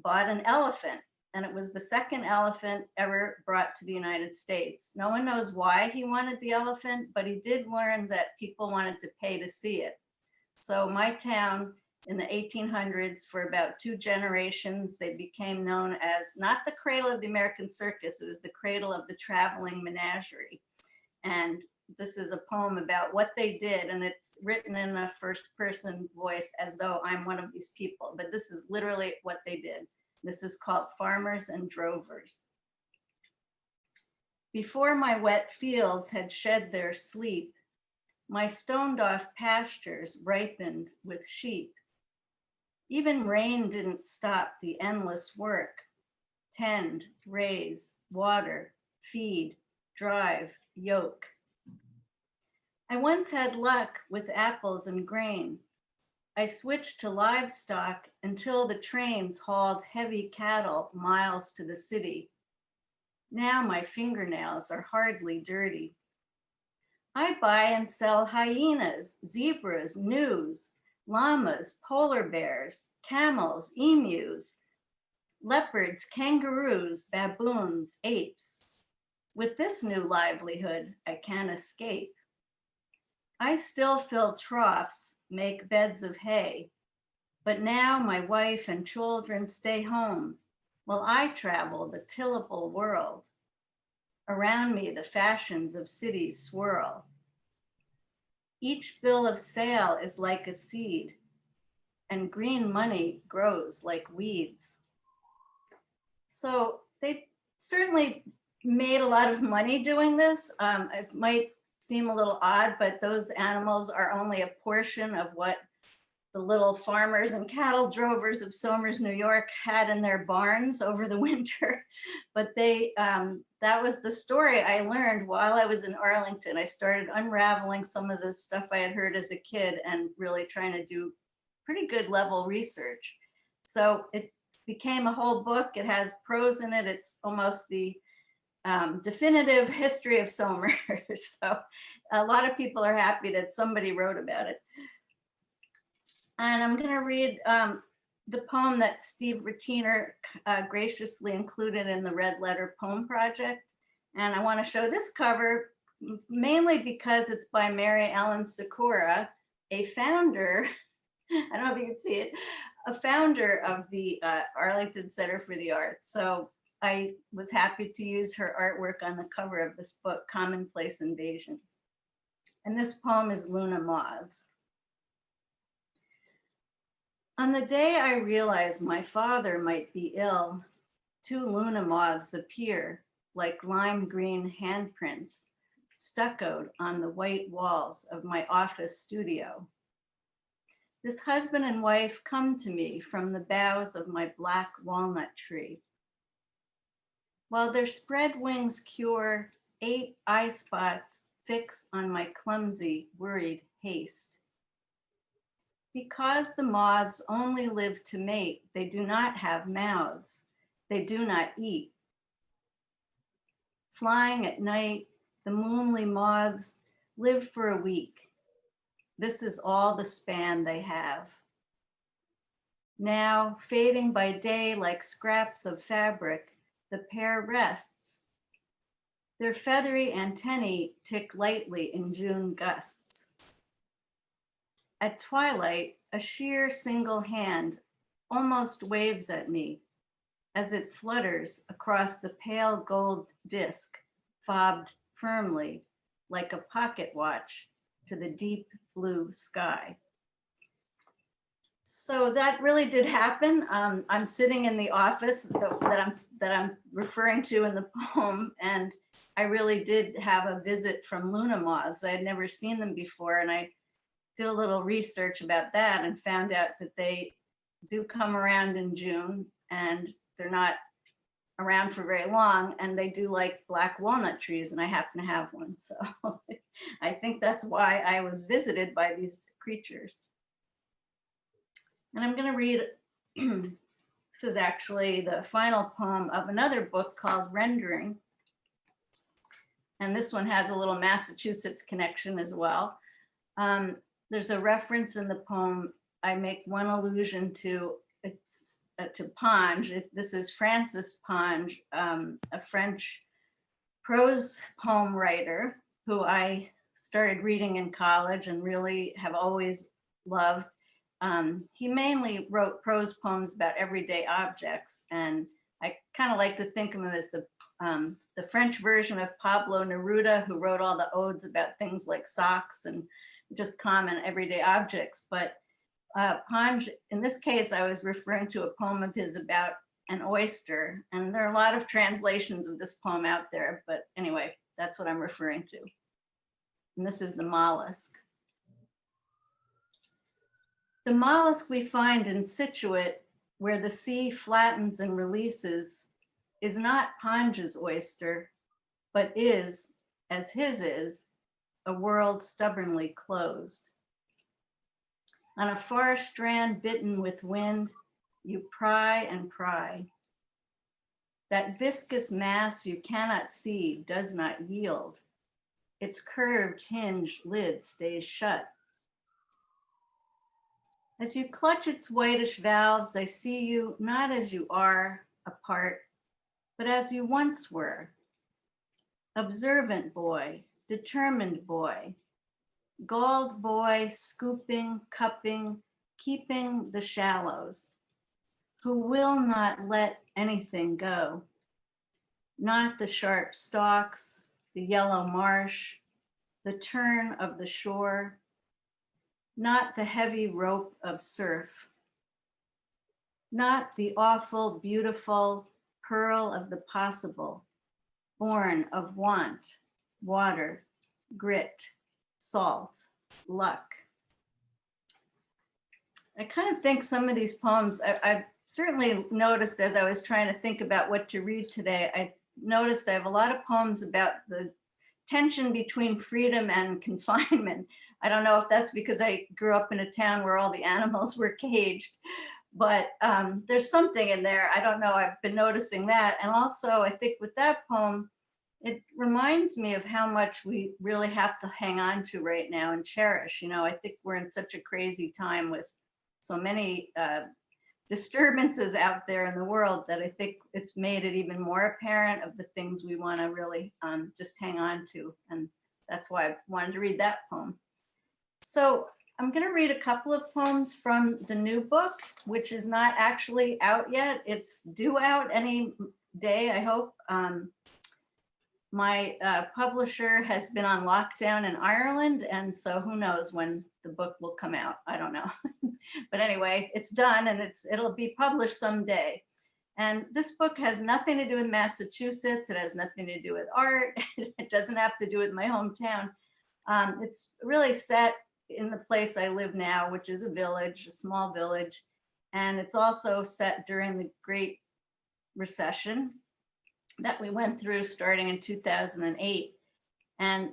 bought an elephant, and it was the second elephant ever brought to the United States. No one knows why he wanted the elephant, but he did learn that people wanted to pay to see it. So my town in the 1800s, for about 2 generations, they became known as not the cradle of the American circus, it was the cradle of the traveling menagerie. And this is a poem about what they did, and it's written in a first person voice as though I'm one of these people, but this is literally what they did. This is called Farmers and Drovers. Before my wet fields had shed their sleep, my stoned off pastures ripened with sheep. Even rain didn't stop the endless work. Tend, raise, water, feed, drive, yoke. I once had luck with apples and grain. I switched to livestock until the trains hauled heavy cattle miles to the city. Now my fingernails are hardly dirty. I buy and sell hyenas, zebras, gnus, llamas, polar bears, camels, emus, leopards, kangaroos, baboons, apes. With this new livelihood, I can't escape. I still fill troughs, make beds of hay, but now my wife and children stay home while I travel the tillable world. Around me, the fashions of cities swirl. Each bill of sale is like a seed, and green money grows like weeds. So they certainly made a lot of money doing this. It might seem a little odd, but those animals are only a portion of what the little farmers and cattle drovers of Somers, New York had in their barns over the winter. But they, that was the story I learned while I was in Arlington. I started unraveling some of the stuff I had heard as a kid and really trying to do pretty good level research. So it became a whole book. It has prose in it. It's almost the definitive history of Somers. So a lot of people are happy that somebody wrote about it. And I'm going to read the poem that Steve Ratiner graciously included in the Red Letter Poem Project. And I want to show this cover mainly because it's by Mary Ellen Sikora, a founder, I don't know if you can see it, a founder of the Arlington Center for the Arts. So I was happy to use her artwork on the cover of this book, Commonplace Invasions. And this poem is Luna Moths. On the day I realized my father might be ill, 2 Luna moths appear like lime green handprints stuccoed on the white walls of my office studio. This husband and wife come to me from the boughs of my black walnut tree. While their spread wings cure, 8 eye spots fix on my clumsy, worried haste. Because the moths only live to mate, they do not have mouths. They do not eat. Flying at night, the moonly moths live for a week. This is all the span they have. Now, fading by day like scraps of fabric, the pair rests. Their feathery antennae tick lightly in June gusts. At twilight, a sheer single hand almost waves at me as it flutters across the pale gold disc, fobbed firmly like a pocket watch to the deep blue sky. So that really did happen. I'm sitting in the office that I'm referring to in the poem, and I really did have a visit from Luna moths. I had never seen them before, and I did a little research about that and found out that they do come around in June, and they're not around for very long, and they do like black walnut trees, and I happen to have one. So I think that's why I was visited by these creatures. And I'm going to read, this is actually the final poem of another book called Rendering. And this one has a little Massachusetts connection as well. There's a reference in the poem. I make one allusion to, it's to Ponge. This is Francis Ponge, a French prose poem writer who I started reading in college and really have always loved. He mainly wrote prose poems about everyday objects, and I kind of like to think of him as the French version of Pablo Neruda, who wrote all the odes about things like socks and just common everyday objects. But Ponge, in this case, I was referring to a poem of his about an oyster, and there are a lot of translations of this poem out there, but anyway, that's what I'm referring to. And this is the mollusk. The mollusk we find in Situate, where the sea flattens and releases, is not Ponge's oyster, but is, as his is, a world stubbornly closed. On a far strand bitten with wind, you pry and pry. That viscous mass you cannot see does not yield. Its curved hinged lid stays shut. As you clutch its whitish valves, I see you not as you are, apart, but as you once were. Observant boy, determined boy, galled boy, scooping, cupping, keeping the shallows, who will not let anything go. Not the sharp stalks, the yellow marsh, the turn of the shore, not the heavy rope of surf, not the awful, beautiful pearl of the possible, born of want, water, grit, salt, luck. I kind of think some of these poems, I've certainly noticed as I was trying to think about what to read today, I noticed I have a lot of poems about the tension between freedom and confinement. I don't know if that's because I grew up in a town where all the animals were caged, but there's something in there. I don't know, I've been noticing that. And also I think with that poem, it reminds me of how much we really have to hang on to right now and cherish. You know, I think we're in such a crazy time with so many disturbances out there in the world that I think it's made it even more apparent of the things we want to really just hang on to. And that's why I wanted to read that poem. So I'm going to read a couple of poems from the new book, which is not actually out yet. It's due out any day, I hope. My publisher has been on lockdown in Ireland, and so who knows when the book will come out. I don't know. But anyway, it's done and it'll be published someday. And this book has nothing to do with Massachusetts. It has nothing to do with art. It doesn't have to do with my hometown. It's really set in the place I live now, which is a village, a small village. And it's also set during the Great Recession that we went through starting in 2008. And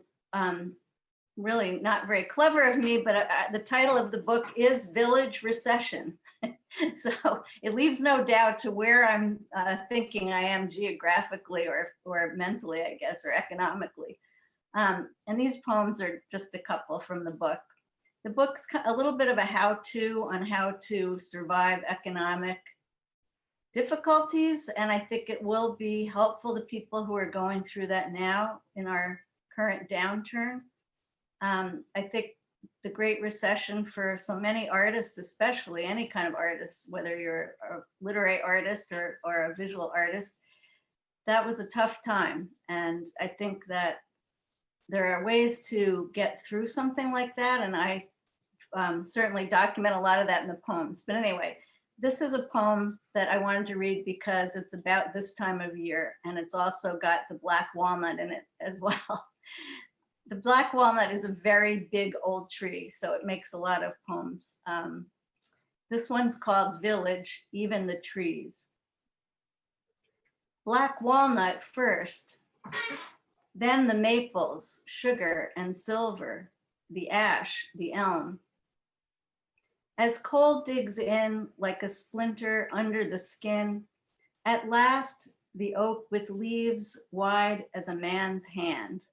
really not very clever of me, but the title of the book is Village Recession. So it leaves no doubt to where I'm thinking I am geographically or mentally, I guess, or economically. And these poems are just a couple from the book. The book's a little bit of a how-to on how to survive economic difficulties, and I think it will be helpful to people who are going through that now in our current downturn. I think the Great Recession for so many artists, especially any kind of artist, whether you're a literary artist or a visual artist, that was a tough time. And I think that there are ways to get through something like that. And I certainly document a lot of that in the poems. But anyway, this is a poem that I wanted to read because it's about this time of year. And it's also got the black walnut in it as well. The black walnut is a very big old tree, so it makes a lot of poems. This one's called Village, Even the Trees. Black walnut first, then the maples, sugar and silver, the ash, the elm. As cold digs in like a splinter under the skin, at last the oak with leaves wide as a man's hand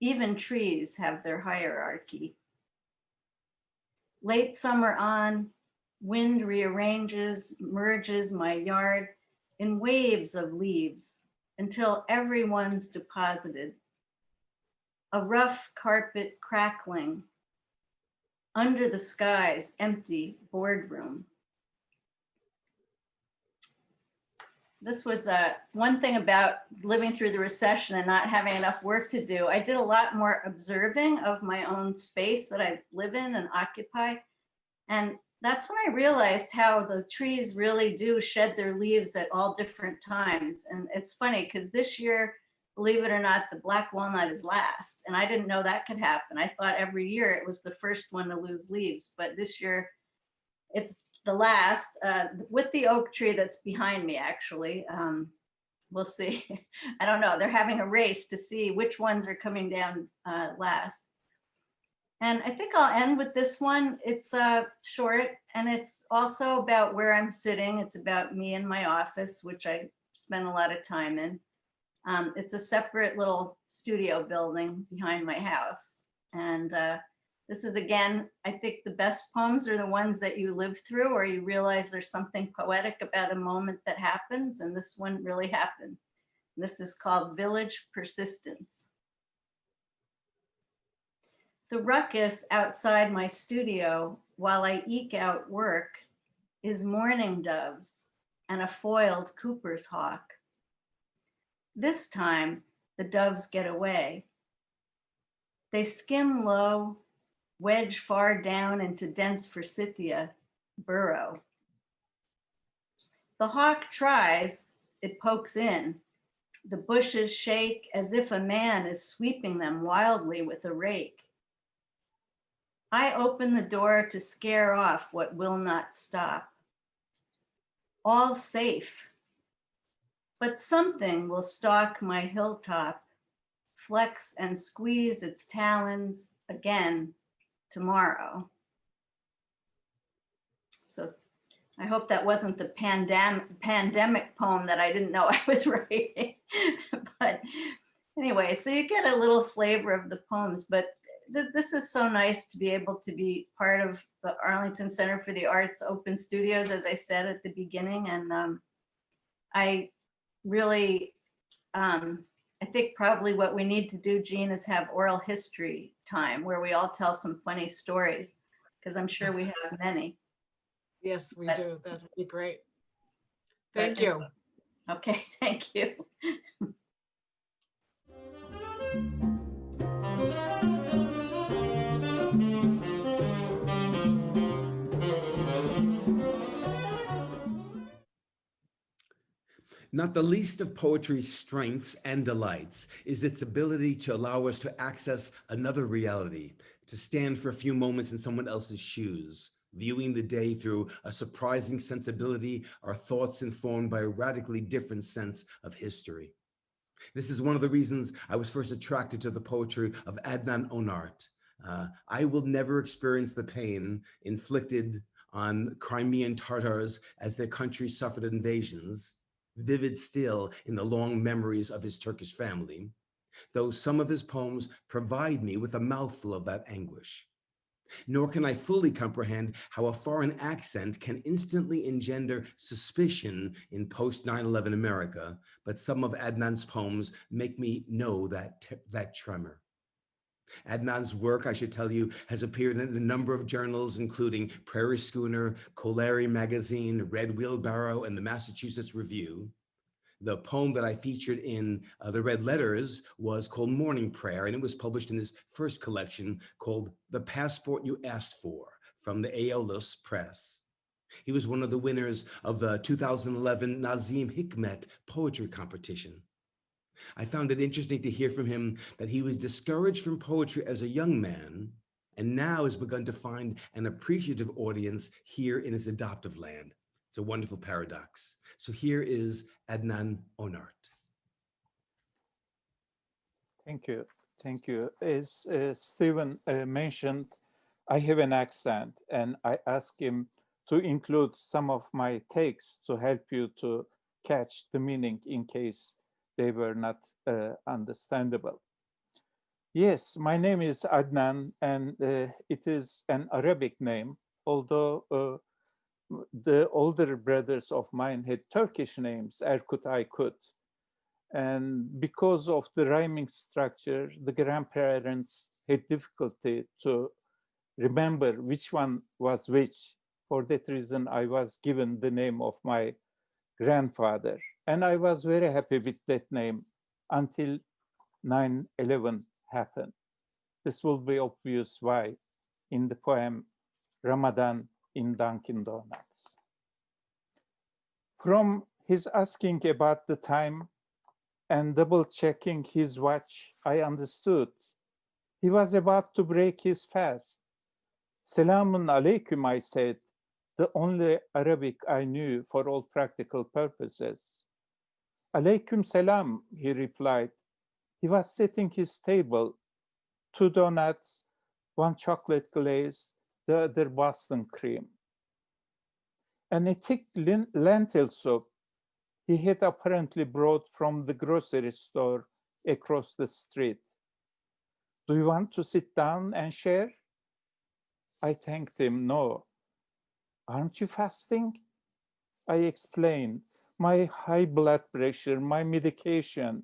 Even trees have their hierarchy. Late summer on, wind rearranges, merges my yard in waves of leaves until everyone's deposited. A rough carpet crackling, under the sky's empty boardroom. This was one thing about living through the recession and not having enough work to do. I did a lot more observing of my own space that I live in and occupy. And that's when I realized how the trees really do shed their leaves at all different times. And it's funny because this year, believe it or not, the black walnut is last. And I didn't know that could happen. I thought every year it was the first one to lose leaves, but this year it's the last, with the oak tree that's behind me, actually. We'll see. I don't know. They're having a race to see which ones are coming down last. And I think I'll end with this one. It's short, and it's also about where I'm sitting. It's about me in my office, which I spend a lot of time in. It's a separate little studio building behind my house. And this is, again, I think the best poems are the ones that you live through, or you realize there's something poetic about a moment that happens. And this one really happened. This is called Village Persistence. The ruckus outside my studio while I eke out work is mourning doves and a foiled Cooper's hawk. This time, the doves get away. They skim low, wedge far down into dense forsythia, burrow. The hawk tries, it pokes in. The bushes shake as if a man is sweeping them wildly with a rake. I open the door to scare off what will not stop. All's safe, but something will stalk my hilltop, flex and squeeze its talons again tomorrow. So I hope that wasn't the pandemic poem that I didn't know I was writing. But anyway, so you get a little flavor of the poems, but this is so nice to be able to be part of the Arlington Center for the Arts Open Studios, as I said at the beginning. And I really, I think probably what we need to do, Jean, is have oral history time where we all tell some funny stories, because I'm sure we have many. Yes, we do. That would be great. Thank you. Okay, thank you. Not the least of poetry's strengths and delights is its ability to allow us to access another reality, to stand for a few moments in someone else's shoes, viewing the day through a surprising sensibility, our thoughts informed by a radically different sense of history. This is one of the reasons I was first attracted to the poetry of Adnan Onart. I will never experience the pain inflicted on Crimean Tatars as their country suffered invasions, vivid still in the long memories of his Turkish family, though some of his poems provide me with a mouthful of that anguish. Nor can I fully comprehend how a foreign accent can instantly engender suspicion in post-9/11 America, but some of Adnan's poems make me know that tremor. Adnan's work, I should tell you, has appeared in a number of journals, including Prairie Schooner, Colliery Magazine, Red Wheelbarrow, and the Massachusetts Review. The poem that I featured in the Red Letters was called Morning Prayer, and it was published in his first collection called The Passport You Asked For from the Aeolus Press. He was one of the winners of the 2011 Nazim Hikmet Poetry Competition. I found it interesting to hear from him that he was discouraged from poetry as a young man and now has begun to find an appreciative audience here in his adoptive land. It's a wonderful paradox. So here is Adnan Onart. Thank you. Thank you. As Steven mentioned, I have an accent, and I asked him to include some of my takes to help you to catch the meaning in case they were not understandable. Yes, my name is Adnan, and it is an Arabic name, although the older brothers of mine had Turkish names, Erkut, Aykut. And because of the rhyming structure, the grandparents had difficulty to remember which one was which. For that reason, I was given the name of my grandfather. And I was very happy with that name until 9/11 happened. This will be obvious why in the poem Ramadan in Dunkin' Donuts. From his asking about the time and double checking his watch, I understood. He was about to break his fast. Selamun alaikum, I said, the only Arabic I knew for all practical purposes. Alaikum salam, he replied. He was setting his table, 2 donuts, 1 chocolate glaze, the other Boston cream. And a thick lentil soup he had apparently brought from the grocery store across the street. Do you want to sit down and share? I thanked him, no. Aren't you fasting? I explained, my high blood pressure, my medication.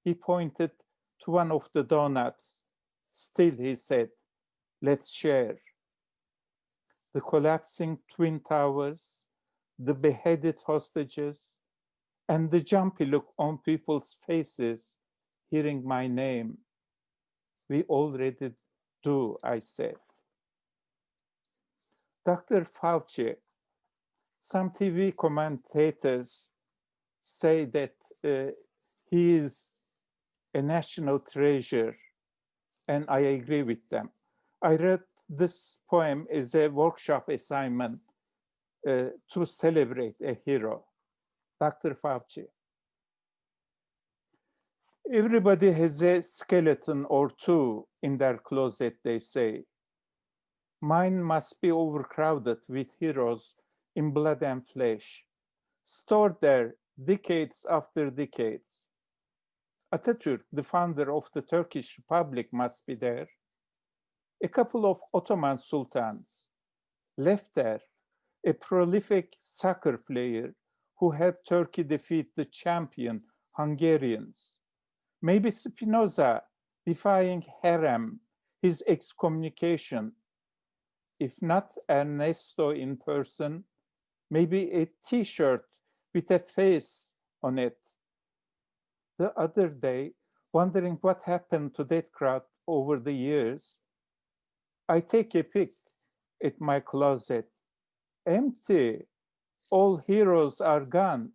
He pointed to one of the donuts. Still, he said, let's share. The collapsing Twin Towers, the beheaded hostages, and the jumpy look on people's faces hearing my name. We already do, I said. Dr. Fauci, some TV commentators say that he is a national treasure, and I agree with them. I read this poem as a workshop assignment to celebrate a hero, Dr. Fauci. Everybody has a skeleton or two in their closet, they say. Mine must be overcrowded with heroes in blood and flesh, stored there decades after decades. Atatürk, the founder of the Turkish Republic, must be there. A couple of Ottoman sultans. Left there, a prolific soccer player who helped Turkey defeat the champion Hungarians. Maybe Spinoza defying Harem, his excommunication. If not Ernesto in person, maybe a t-shirt with a face on it. The other day, wondering what happened to that crowd over the years, I take a peek at my closet. Empty. All heroes are gone.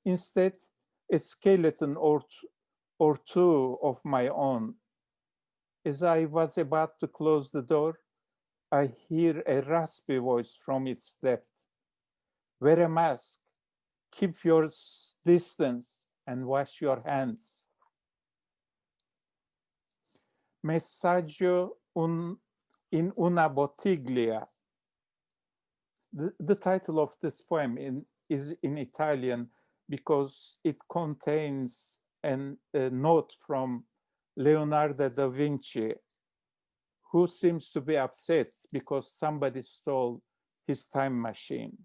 Instead, a skeleton or two of my own. As I was about to close the door, I hear a raspy voice from its depth. Wear a mask, keep your distance, and wash your hands. Messaggio in una bottiglia. The title of this poem is in Italian because it contains a note from Leonardo da Vinci, who seems to be upset because somebody stole his time machine.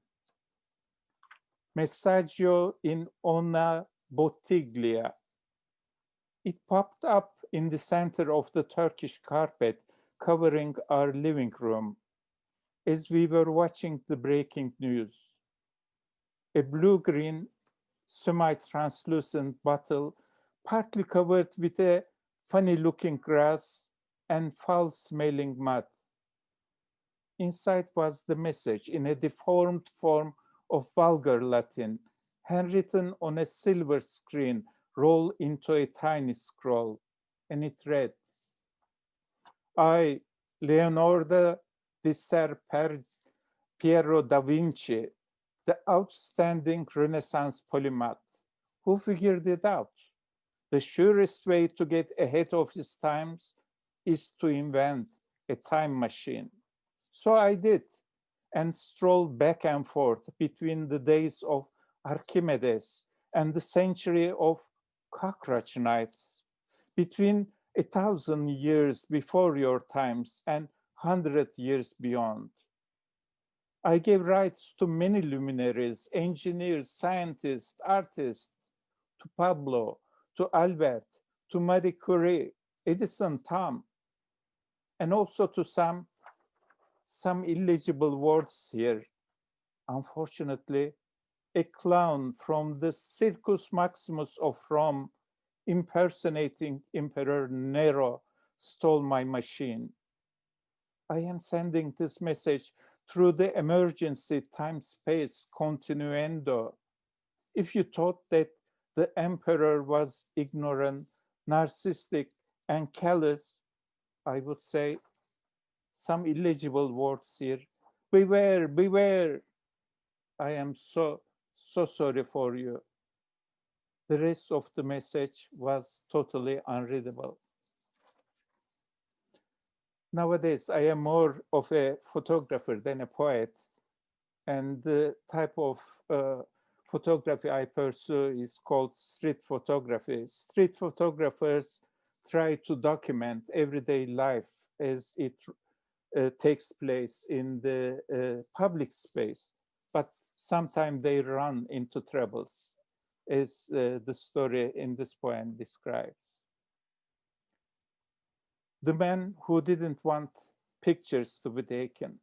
Messaggio in una bottiglia. It popped up in the center of the Turkish carpet covering our living room as we were watching the breaking news. A blue-green, semi-translucent bottle, partly covered with a funny-looking grass and foul-smelling mud. Inside was the message in a deformed form of vulgar Latin, handwritten on a silver screen, rolled into a tiny scroll, and it read, I, Leonardo di Ser Piero da Vinci, the outstanding Renaissance polymath, who figured it out. The surest way to get ahead of his times is to invent a time machine. So I did, and strolled back and forth between the days of Archimedes and the century of cockroach nights, between 1,000 years before your times and 100 years beyond. I gave rights to many luminaries, engineers, scientists, artists, to Pablo, to Albert, to Marie Curie, Edison, Tom, and also to some illegible words here. Unfortunately, a clown from the Circus Maximus of Rome impersonating Emperor Nero stole my machine. I am sending this message through the emergency time-space continuendo. If you thought that the emperor was ignorant, narcissistic, and callous, I would say some illegible words here. Beware, beware. I am so sorry for you. The rest of the message was totally unreadable. Nowadays, I am more of a photographer than a poet. And the type of photography I pursue is called street photography. Street photographers try to document everyday life as it takes place in the public space, but sometimes they run into troubles, as the story in this poem describes. The man who didn't want pictures to be taken.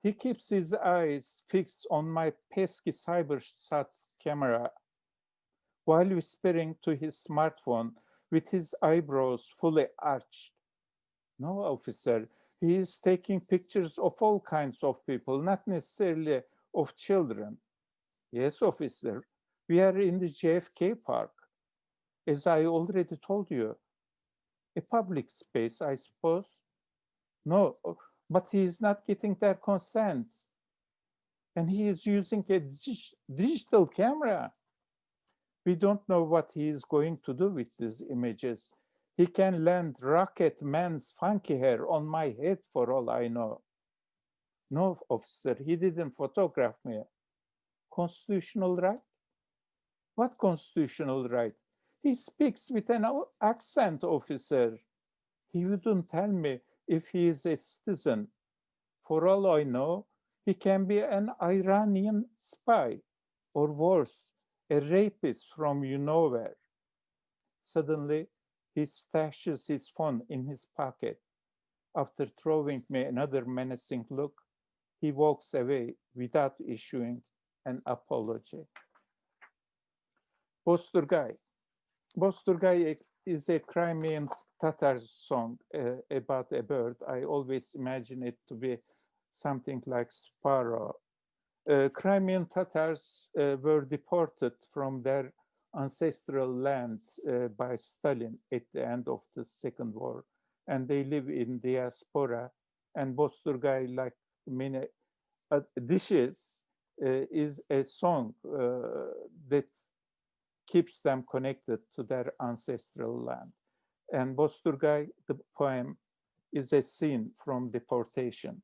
He keeps his eyes fixed on my pesky CyberSat camera while whispering to his smartphone with his eyebrows fully arched. No, officer, he is taking pictures of all kinds of people, not necessarily of children. Yes, officer, we are in the JFK Park. As I already told you, a public space, I suppose. No, but he is not getting their consents. And he is using a digital camera. We don't know what he is going to do with these images. He can land Rocket Man's funky hair on my head for all I know. No, officer, he didn't photograph me. Constitutional right? What constitutional right? He speaks with an accent, officer. He wouldn't tell me if he is a citizen. For all I know, he can be an Iranian spy, or worse, a rapist from you know where. Suddenly, he stashes his phone in his pocket. After throwing me another menacing look, he walks away without issuing an apology. Bosturgay. Bosturgay is a Crimean Tatar song about a bird. I always imagine it to be something like sparrow. Crimean Tatars were deported from their ancestral land by Stalin at the end of the Second War, and they live in diaspora. And Bosturgay, like many dishes, is a song that keeps them connected to their ancestral land. And Bosturgay, the poem, is a scene from deportation.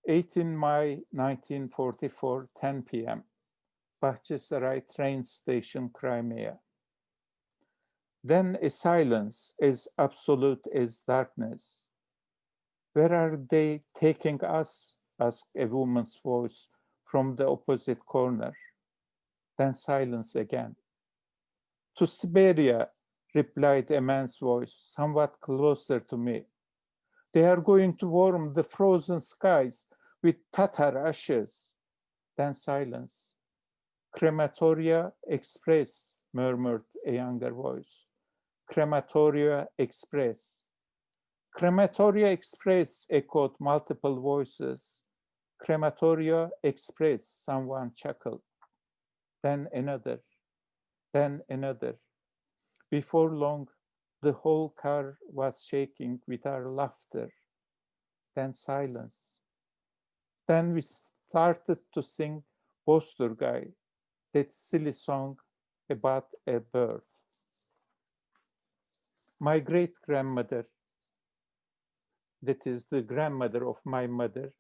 18 May 1944, 10 p.m. Bahçesaray train station, Crimea. Then a silence as absolute as darkness. Where are they taking us? Asked a woman's voice from the opposite corner. Then silence again. To Siberia, replied a man's voice, somewhat closer to me. They are going to warm the frozen skies with Tatar ashes. Then silence. Crematoria Express, murmured a younger voice. Crematoria Express. Crematoria Express, echoed multiple voices. Crematoria Express, someone chuckled. Then another, then another. Before long, the whole car was shaking with our laughter. Then silence. Then we started to sing Bosturgay, that silly song about a bird. My great-grandmother, that is the grandmother of my mother,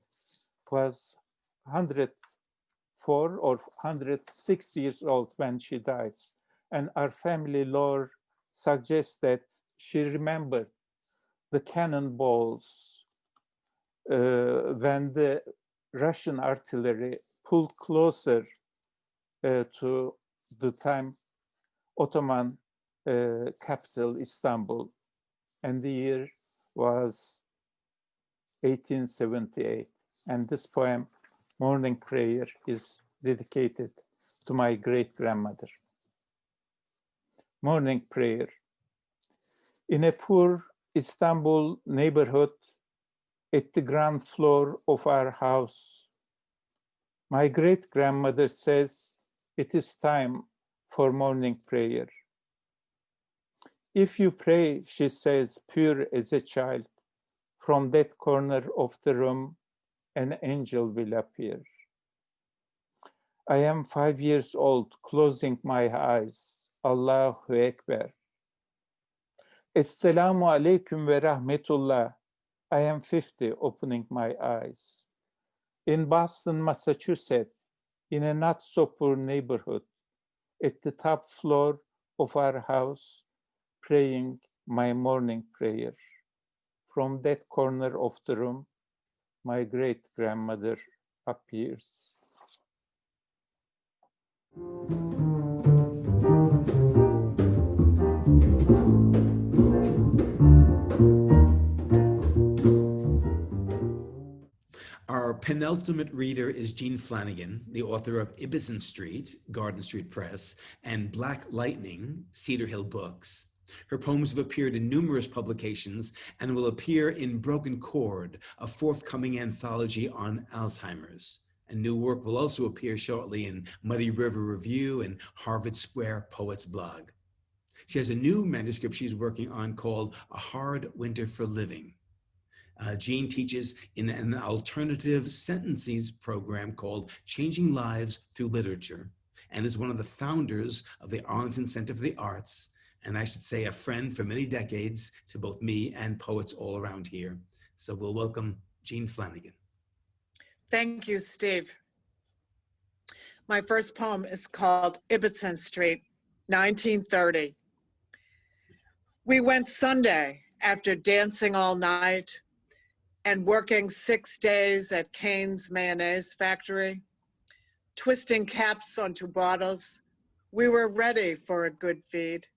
was 104 or 106 years old when she died. And our family lore suggests that she remembered the cannonballs when the Russian artillery pulled closer to the time Ottoman capital, Istanbul, and the year was 1878. And this poem, Morning Prayer, is dedicated to my great-grandmother. Morning Prayer. In a poor Istanbul neighborhood, at the ground floor of our house, my great-grandmother says it is time for morning prayer. If you pray, she says, pure as a child, from that corner of the room, an angel will appear. I am 5 years old, closing my eyes. Allahu Ekber. Esselamu alaikum ve rahmetullah. I am 50, opening my eyes. In Boston, Massachusetts, in a not so poor neighborhood, at the top floor of our house, praying my morning prayer. From that corner of the room, my great-grandmother appears. Our penultimate reader is Jean Flanagan, the author of Ibbotson Street, Garden Street Press, and Black Lightning, Cedar Hill Books. Her poems have appeared in numerous publications and will appear in Broken Chord, a forthcoming anthology on Alzheimer's. A new work will also appear shortly in Muddy River Review and Harvard Square Poets Blog. She has a new manuscript she's working on called A Hard Winter for Living. Jean teaches in an alternative sentences program called Changing Lives Through Literature, and is one of the founders of the Arlington Center for the Arts, and I should say a friend for many decades to both me and poets all around here. So we'll welcome Jean Flanagan. Thank you, Steve. My first poem is called Ibbotson Street, 1930. We went Sunday after dancing all night and working 6 days at Cain's mayonnaise factory, twisting caps onto bottles. We were ready for a good feed.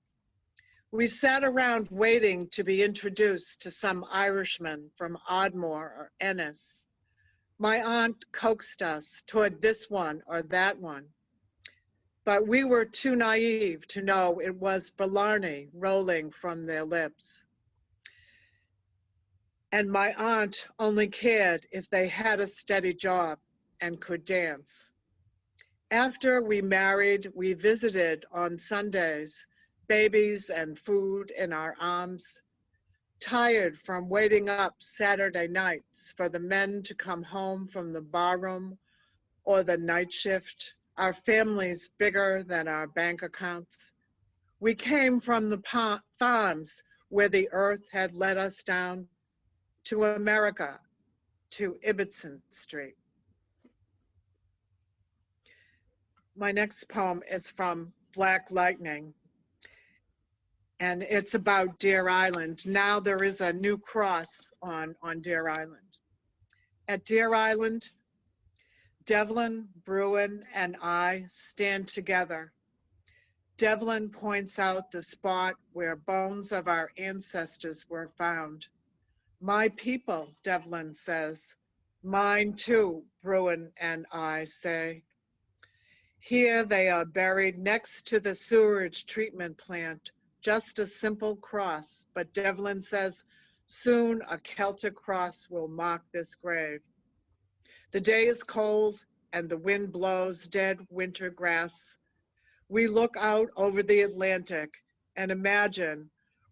We sat around waiting to be introduced to some Irishman from Ardmore or Ennis. My aunt coaxed us toward this one or that one, but we were too naive to know it was Blarney rolling from their lips. And my aunt only cared if they had a steady job and could dance. After we married, we visited on Sundays, babies and food in our arms, tired from waiting up Saturday nights for the men to come home from the barroom or the night shift, our families bigger than our bank accounts. We came from the farms where the earth had let us down, to America, to Ibbotson Street. My next poem is from Black Lightning, and it's about Deer Island. Now there is a new cross on Deer Island. At Deer Island, Devlin, Bruin, and I stand together. Devlin points out the spot where bones of our ancestors were found. My people, Devlin says. Mine too, Bruin and I say. Here they are buried next to the sewage treatment plant, just a simple cross, but Devlin says, soon a Celtic cross will mark this grave. The day is cold and the wind blows dead winter grass. We look out over the Atlantic and imagine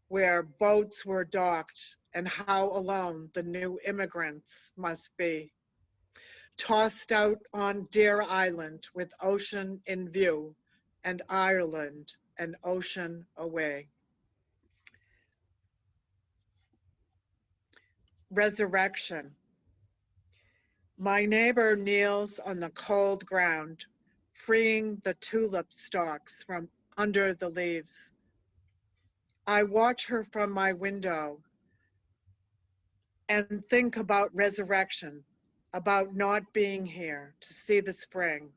where boats were docked and how alone the new immigrants must be. Tossed out on Deer Island with ocean in view and Ireland an ocean away. Resurrection. My neighbor kneels on the cold ground, freeing the tulip stalks from under the leaves. I watch her from my window and think about resurrection, about not being here to see the spring.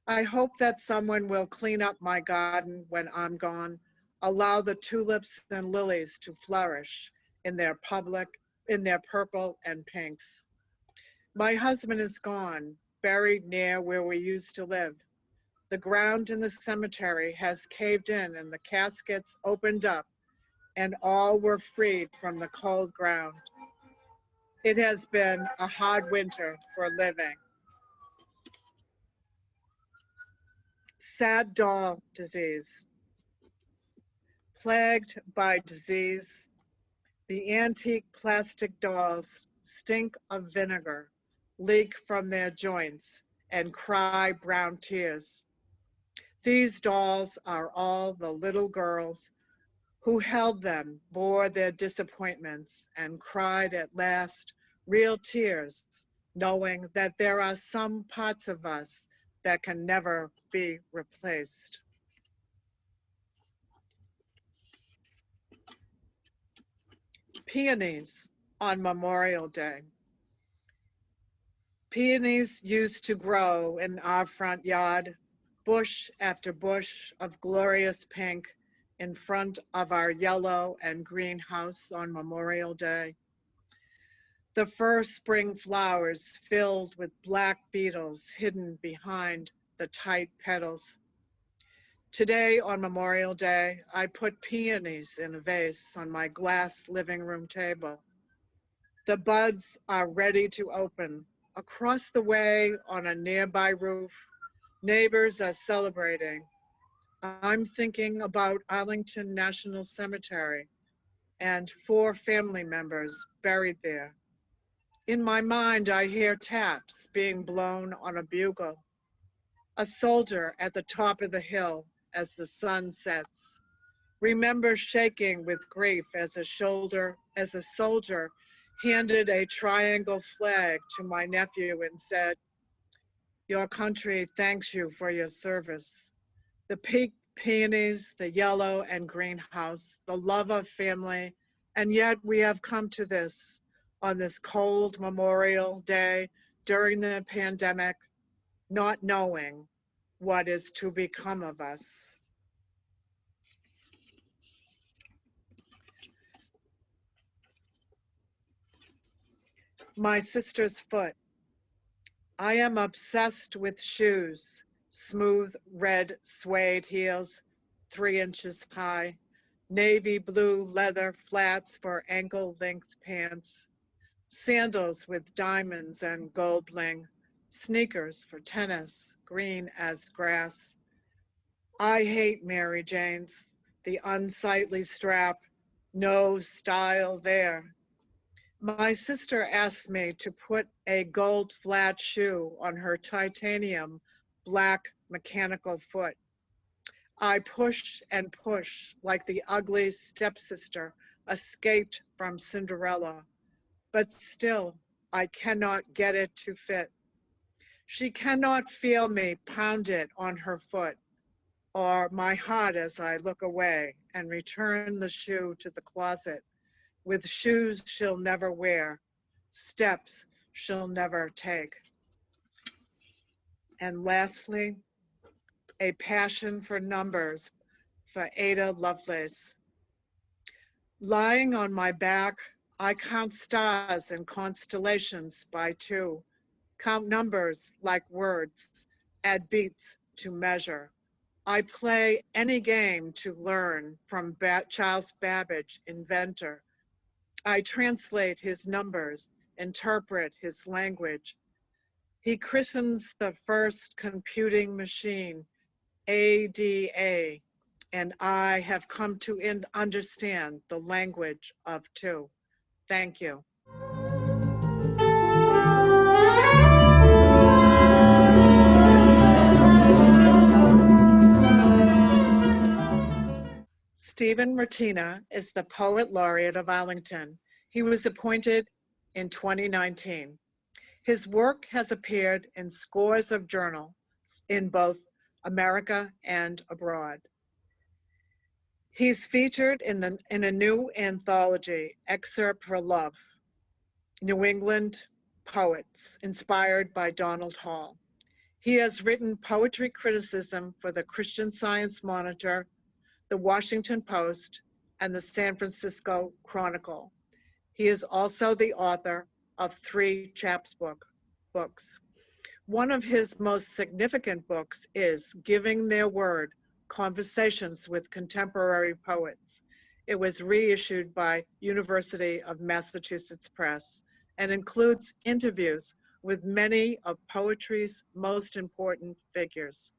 I hope that someone will clean up my garden when I'm gone, allow the tulips and lilies to flourish in their purple and pinks. My husband is gone, buried near where we used to live. The ground in the cemetery has caved in and the caskets opened up, and all were freed from the cold ground. It has been a hard winter for living. Sad doll disease. Plagued by disease, the antique plastic dolls stink of vinegar, leak from their joints, and cry brown tears. These dolls are all the little girls who held them, bore their disappointments, and cried at last real tears, knowing that there are some parts of us that can never be replaced. Peonies on Memorial Day. Peonies used to grow in our front yard, bush after bush of glorious pink in front of our yellow and green house on Memorial Day. The first spring flowers filled with black beetles hidden behind the tight petals. Today on Memorial Day, I put peonies in a vase on my glass living room table. The buds are ready to open. Across the way on a nearby roof, neighbors are celebrating. I'm thinking about Arlington National Cemetery and 4 family members buried there. In my mind, I hear taps being blown on a bugle. A soldier at the top of the hill as the sun sets. Remember shaking with grief as a soldier handed a triangle flag to my nephew and said, "Your country thanks you for your service." The pink peonies, the yellow and green house, the love of family, and yet we have come to this on this cold Memorial Day during the pandemic, not knowing what is to become of us. My sister's foot. I am obsessed with shoes, smooth red suede heels, 3 inches high, navy blue leather flats for ankle-length pants, sandals with diamonds and gold bling, sneakers for tennis, green as grass. I hate Mary Jane's, the unsightly strap, no style there. My sister asked me to put a gold flat shoe on her titanium black mechanical foot. I push and push like the ugly stepsister escaped from Cinderella, but still I cannot get it to fit. She cannot feel me pound it on her foot, or my heart as I look away and return the shoe to the closet with shoes she'll never wear, steps she'll never take. And lastly, a passion for numbers for Ada Lovelace. Lying on my back, I count stars and constellations by 2, count numbers like words, add beats to measure. I play any game to learn from Charles Babbage, inventor. I translate his numbers, interpret his language. He christens the first computing machine, ADA, and I have come to understand the language of 2. Thank you. Steven Ratiner is the Poet Laureate of Arlington. He was appointed in 2019. His work has appeared in scores of journals in both America and abroad. He's featured in a new anthology, Excerpt for Love, New England Poets, inspired by Donald Hall. He has written poetry criticism for the Christian Science Monitor, the Washington Post, and the San Francisco Chronicle. He is also the author of 3 books. One of his most significant books is Giving Their Word, Conversations with Contemporary Poets. It was reissued by University of Massachusetts Press and includes interviews with many of poetry's most important figures.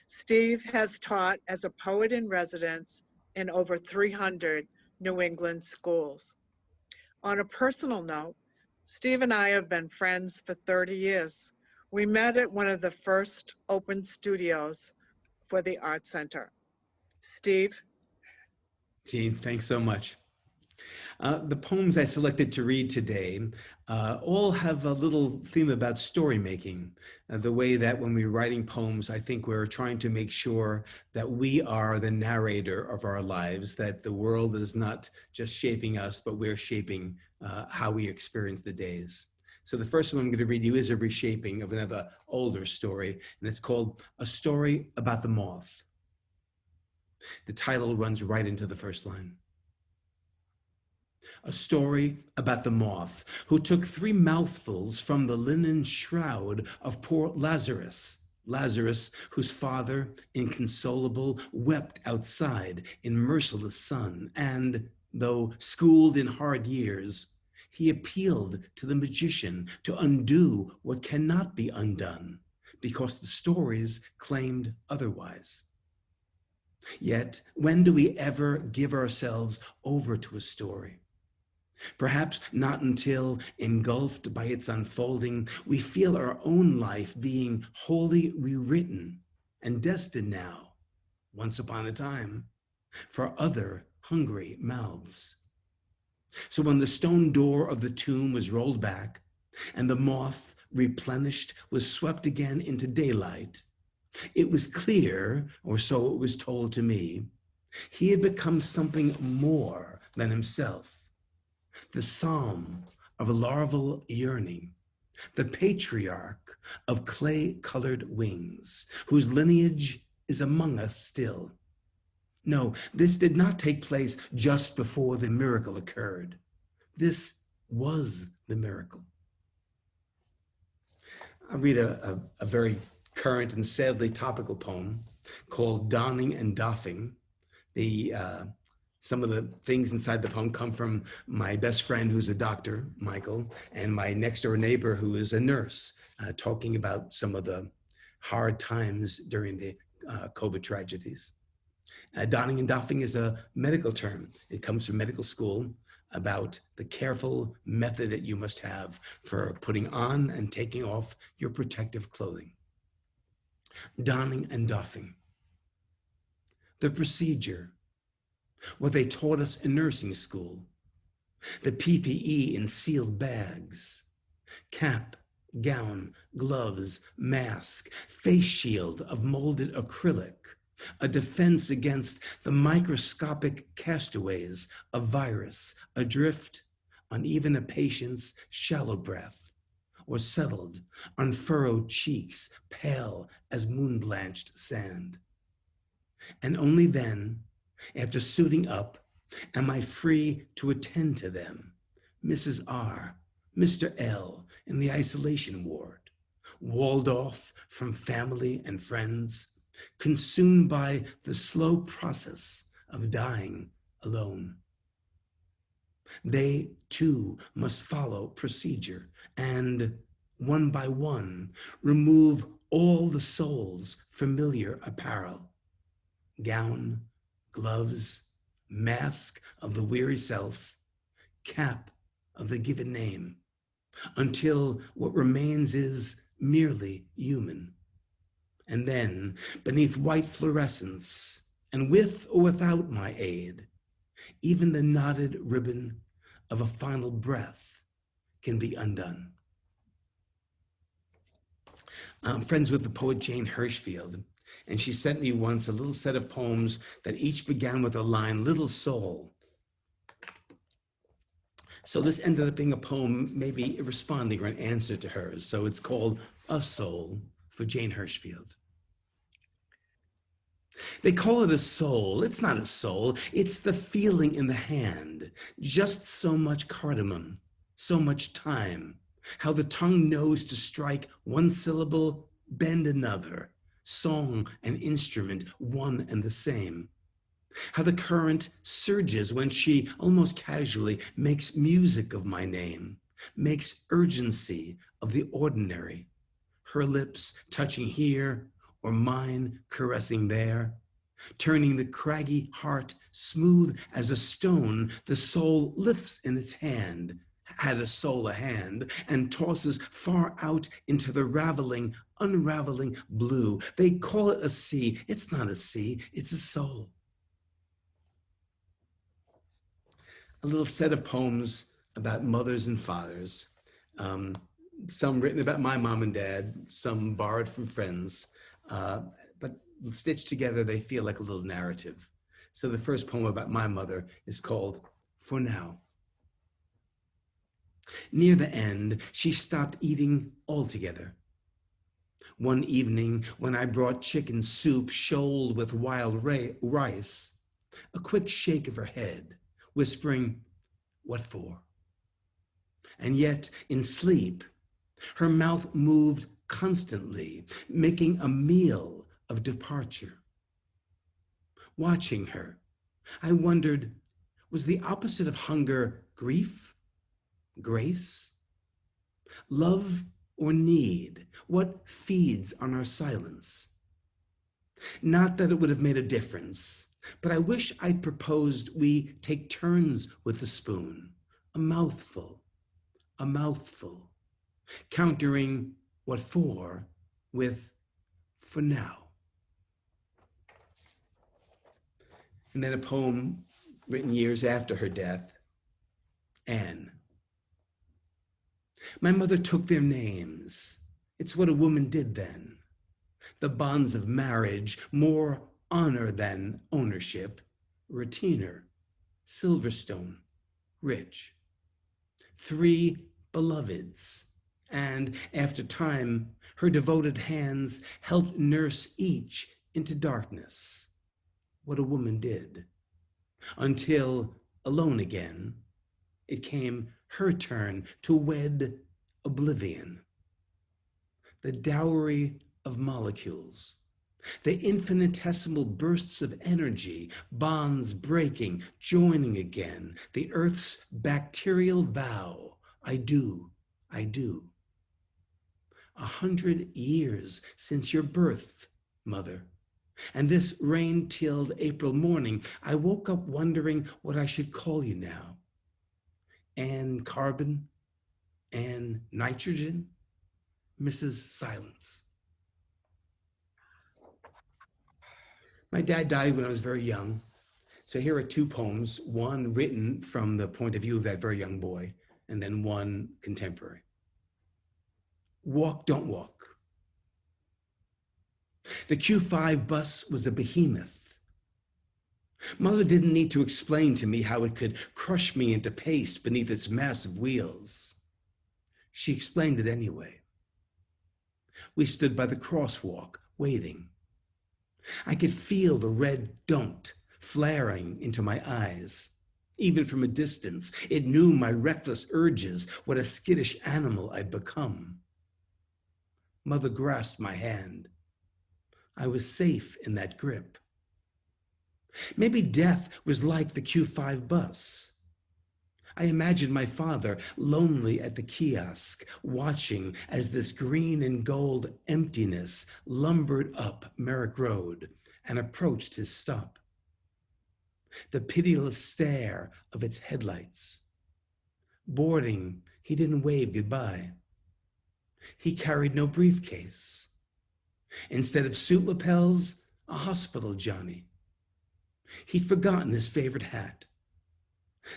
Steve has taught as a poet in residence in over 300 New England schools. On a personal note, Steve and I have been friends for 30 years. We met at one of the first open studios for the Art Center. Steve? Jean, thanks so much. The poems I selected to read today all have a little theme about story making. The way that when we're writing poems, I think we're trying to make sure that we are the narrator of our lives, that the world is not just shaping us, but we're shaping how we experience the days. So the first one I'm going to read you is a reshaping of another older story, and it's called A Story About the Moth. The title runs right into the first line. A story about the moth who took 3 mouthfuls from the linen shroud of poor Lazarus, whose father, inconsolable, wept outside in merciless sun, and, though schooled in hard years, he appealed to the magician to undo what cannot be undone, because the stories claimed otherwise. Yet, when do we ever give ourselves over to a story? Perhaps not until, engulfed by its unfolding, we feel our own life being wholly rewritten and destined now, once upon a time, for other hungry mouths. So when the stone door of the tomb was rolled back and the moth, replenished, was swept again into daylight, it was clear, or so it was told to me, he had become something more than himself. The psalm of larval yearning, the patriarch of clay-colored wings, whose lineage is among us still. No, this did not take place just before the miracle occurred. This was the miracle. I'll read a very current and sadly topical poem called Donning and Doffing. Some of the things inside the poem come from my best friend who's a doctor, Michael, and my next door neighbor who is a nurse, talking about some of the hard times during the COVID tragedies. Donning and doffing is a medical term. It comes from medical school about the careful method that you must have for putting on and taking off your protective clothing. Donning and doffing. The procedure, what they taught us in nursing school, the PPE in sealed bags, cap, gown, gloves, mask, face shield of molded acrylic, a defense against the microscopic castaways of virus adrift on even a patient's shallow breath, or settled on furrowed cheeks, pale as moon-blanched sand. And only then, after suiting up, am I free to attend to them, Mrs. R, Mr. L in the isolation ward, walled off from family and friends, consumed by the slow process of dying alone. They too must follow procedure and, one by one, remove all the soul's familiar apparel, gown, gloves, mask of the weary self, cap of the given name, until what remains is merely human. And then, beneath white fluorescence, and with or without my aid, even the knotted ribbon of a final breath can be undone. I'm friends with the poet Jane Hirshfield, And she sent me once a little set of poems that each began with a line, little soul. So this ended up being a poem, maybe responding or an answer to hers. So it's called A Soul for Jane Hirschfield. They call it a soul. It's not a soul. It's the feeling in the hand. Just so much cardamom, so much time. How the tongue knows to strike one syllable, bend another. Song and instrument, one and the same. How the current surges when she, almost casually, makes music of my name, makes urgency of the ordinary. Her lips touching here, or mine caressing there, turning the craggy heart smooth as a stone, the soul lifts in its hand, had a soul a hand, and tosses far out into the raveling, unraveling blue. They call it a sea. It's not a sea, it's a soul. A little set of poems about mothers and fathers, some written about my mom and dad, some borrowed from friends, but stitched together, they feel like a little narrative. So the first poem about my mother is called For Now. Near the end, she stopped eating altogether. One evening, when I brought chicken soup shoaled with wild rice, a quick shake of her head, whispering, "What for?" And yet, in sleep, her mouth moved constantly, making a meal of departure. Watching her, I wondered, was the opposite of hunger grief, grace, love, or need? What feeds on our silence? Not that it would have made a difference, but I wish I'd proposed we take turns with the spoon, a mouthful, countering what for with for now. And then a poem written years after her death, Anne. My mother took their names. It's what a woman did then. The bonds of marriage, more honor than ownership. Ratiner, Silverstone, Rich. 3 beloveds. And after time, her devoted hands helped nurse each into darkness. What a woman did. Until, alone again, it came her turn to wed oblivion. The dowry of molecules, the infinitesimal bursts of energy, bonds breaking, joining again, the earth's bacterial vow, I do, I do. 100 years since your birth, mother. And this rain-tilled April morning, I woke up wondering what I should call you now. Anne Carbon, Anne Nitrogen, Mrs. Silence. My dad died when I was very young. So here are 2 poems, one written from the point of view of that very young boy, and then one contemporary. Walk, don't walk. The Q5 bus was a behemoth. Mother didn't need to explain to me how it could crush me into paste beneath its massive wheels. She explained it anyway. We stood by the crosswalk, waiting. I could feel the red don't flaring into my eyes. Even from a distance, it knew my reckless urges, what a skittish animal I'd become. Mother grasped my hand. I was safe in that grip. Maybe death was like the Q5 bus. I imagined my father lonely at the kiosk, watching as this green and gold emptiness lumbered up Merrick Road and approached his stop. The pitiless stare of its headlights. Boarding, he didn't wave goodbye. He carried no briefcase. Instead of suit lapels, a hospital Johnny. He'd forgotten his favorite hat.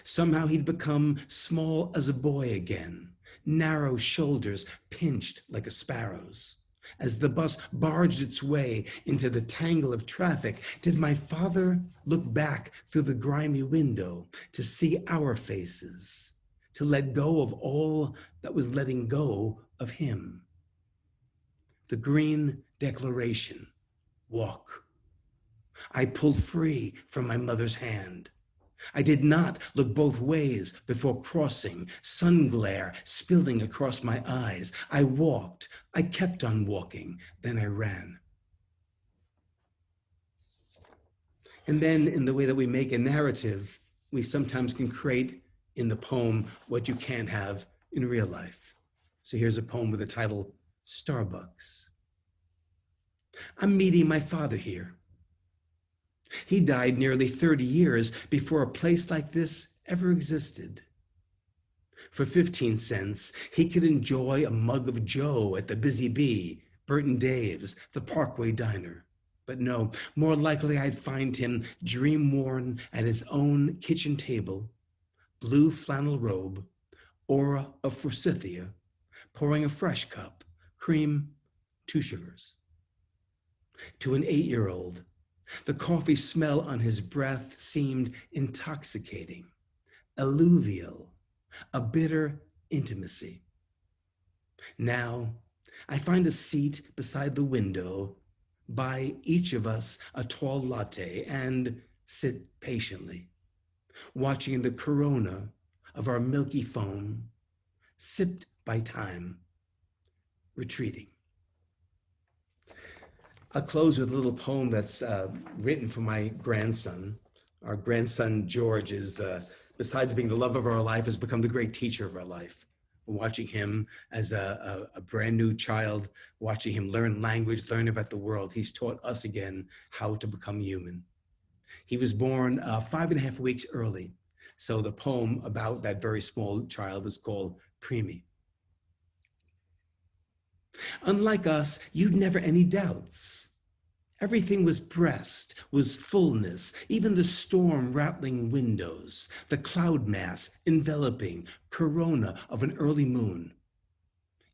Somehow he'd become small as a boy again, narrow shoulders pinched like a sparrow's, As the bus barged its way into the tangle of traffic, did my father look back through the grimy window to see our faces, to let go of all that was letting go of him? The green declaration, walk. I pulled free from my mother's hand. I did not look both ways before crossing, sun glare spilling across my eyes. I walked. I kept on walking. Then I ran. And then in the way that we make a narrative, we sometimes can create in the poem what you can't have in real life. So here's a poem with the title, Starbucks. I'm meeting my father here. He died nearly 30 years before a place like this ever existed. For 15 cents, he could enjoy a mug of Joe at the Busy Bee, Burton Dave's, the Parkway Diner. But no, more likely I'd find him dream-worn at his own kitchen table, blue flannel robe, aura of forsythia, pouring a fresh cup, cream, 2 sugars. To an 8-year-old, the coffee smell on his breath seemed intoxicating, alluvial, a bitter intimacy. Now, I find a seat beside the window, buy each of us a tall latte, and sit patiently, watching the corona of our milky foam, sipped by time, retreating. I'll close with a little poem that's written for my grandson. Our grandson, George, is, besides being the love of our life, has become the great teacher of our life. Watching him as a brand new child, watching him learn language, learn about the world, he's taught us again how to become human. He was born 5.5 weeks early. So the poem about that very small child is called Preemie. Unlike us, you'd never any doubts. Everything was breast, was fullness, even the storm rattling windows, the cloud mass enveloping corona of an early moon.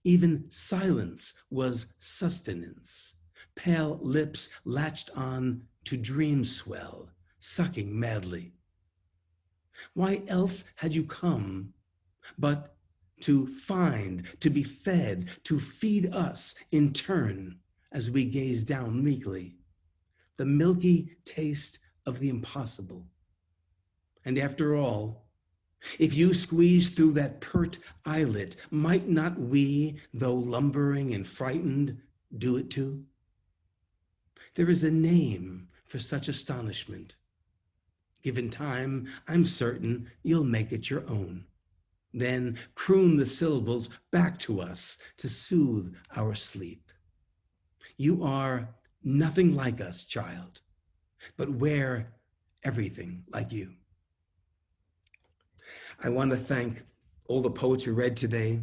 Even silence was sustenance, pale lips latched on to dream swell, sucking madly. Why else had you come but to find, to be fed, to feed us in turn as we gaze down meekly, the milky taste of the impossible? And after all, if you squeeze through that pert eyelid, might not we, though lumbering and frightened, do it too? There is a name for such astonishment. Given time, I'm certain you'll make it your own. Then croon the syllables back to us to soothe our sleep. You are nothing like us, child, but we're everything like you. I want to thank all the poets who read today,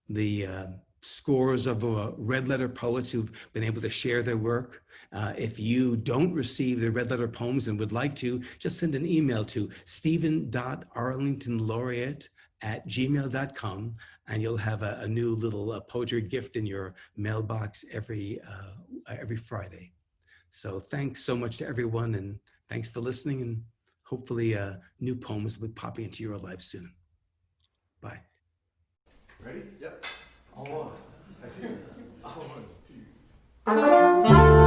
the scores of red letter poets who've been able to share their work. If you don't receive the red letter poems and would like to, just send an email to steven.arlingtonlaureate@gmail.com, and you'll have a new little poetry gift in your mailbox every Friday. So thanks so much to everyone, and thanks for listening, and hopefully new poems will be popping into your life soon. Bye. Ready? Yep. On 1, 2, 1, 2.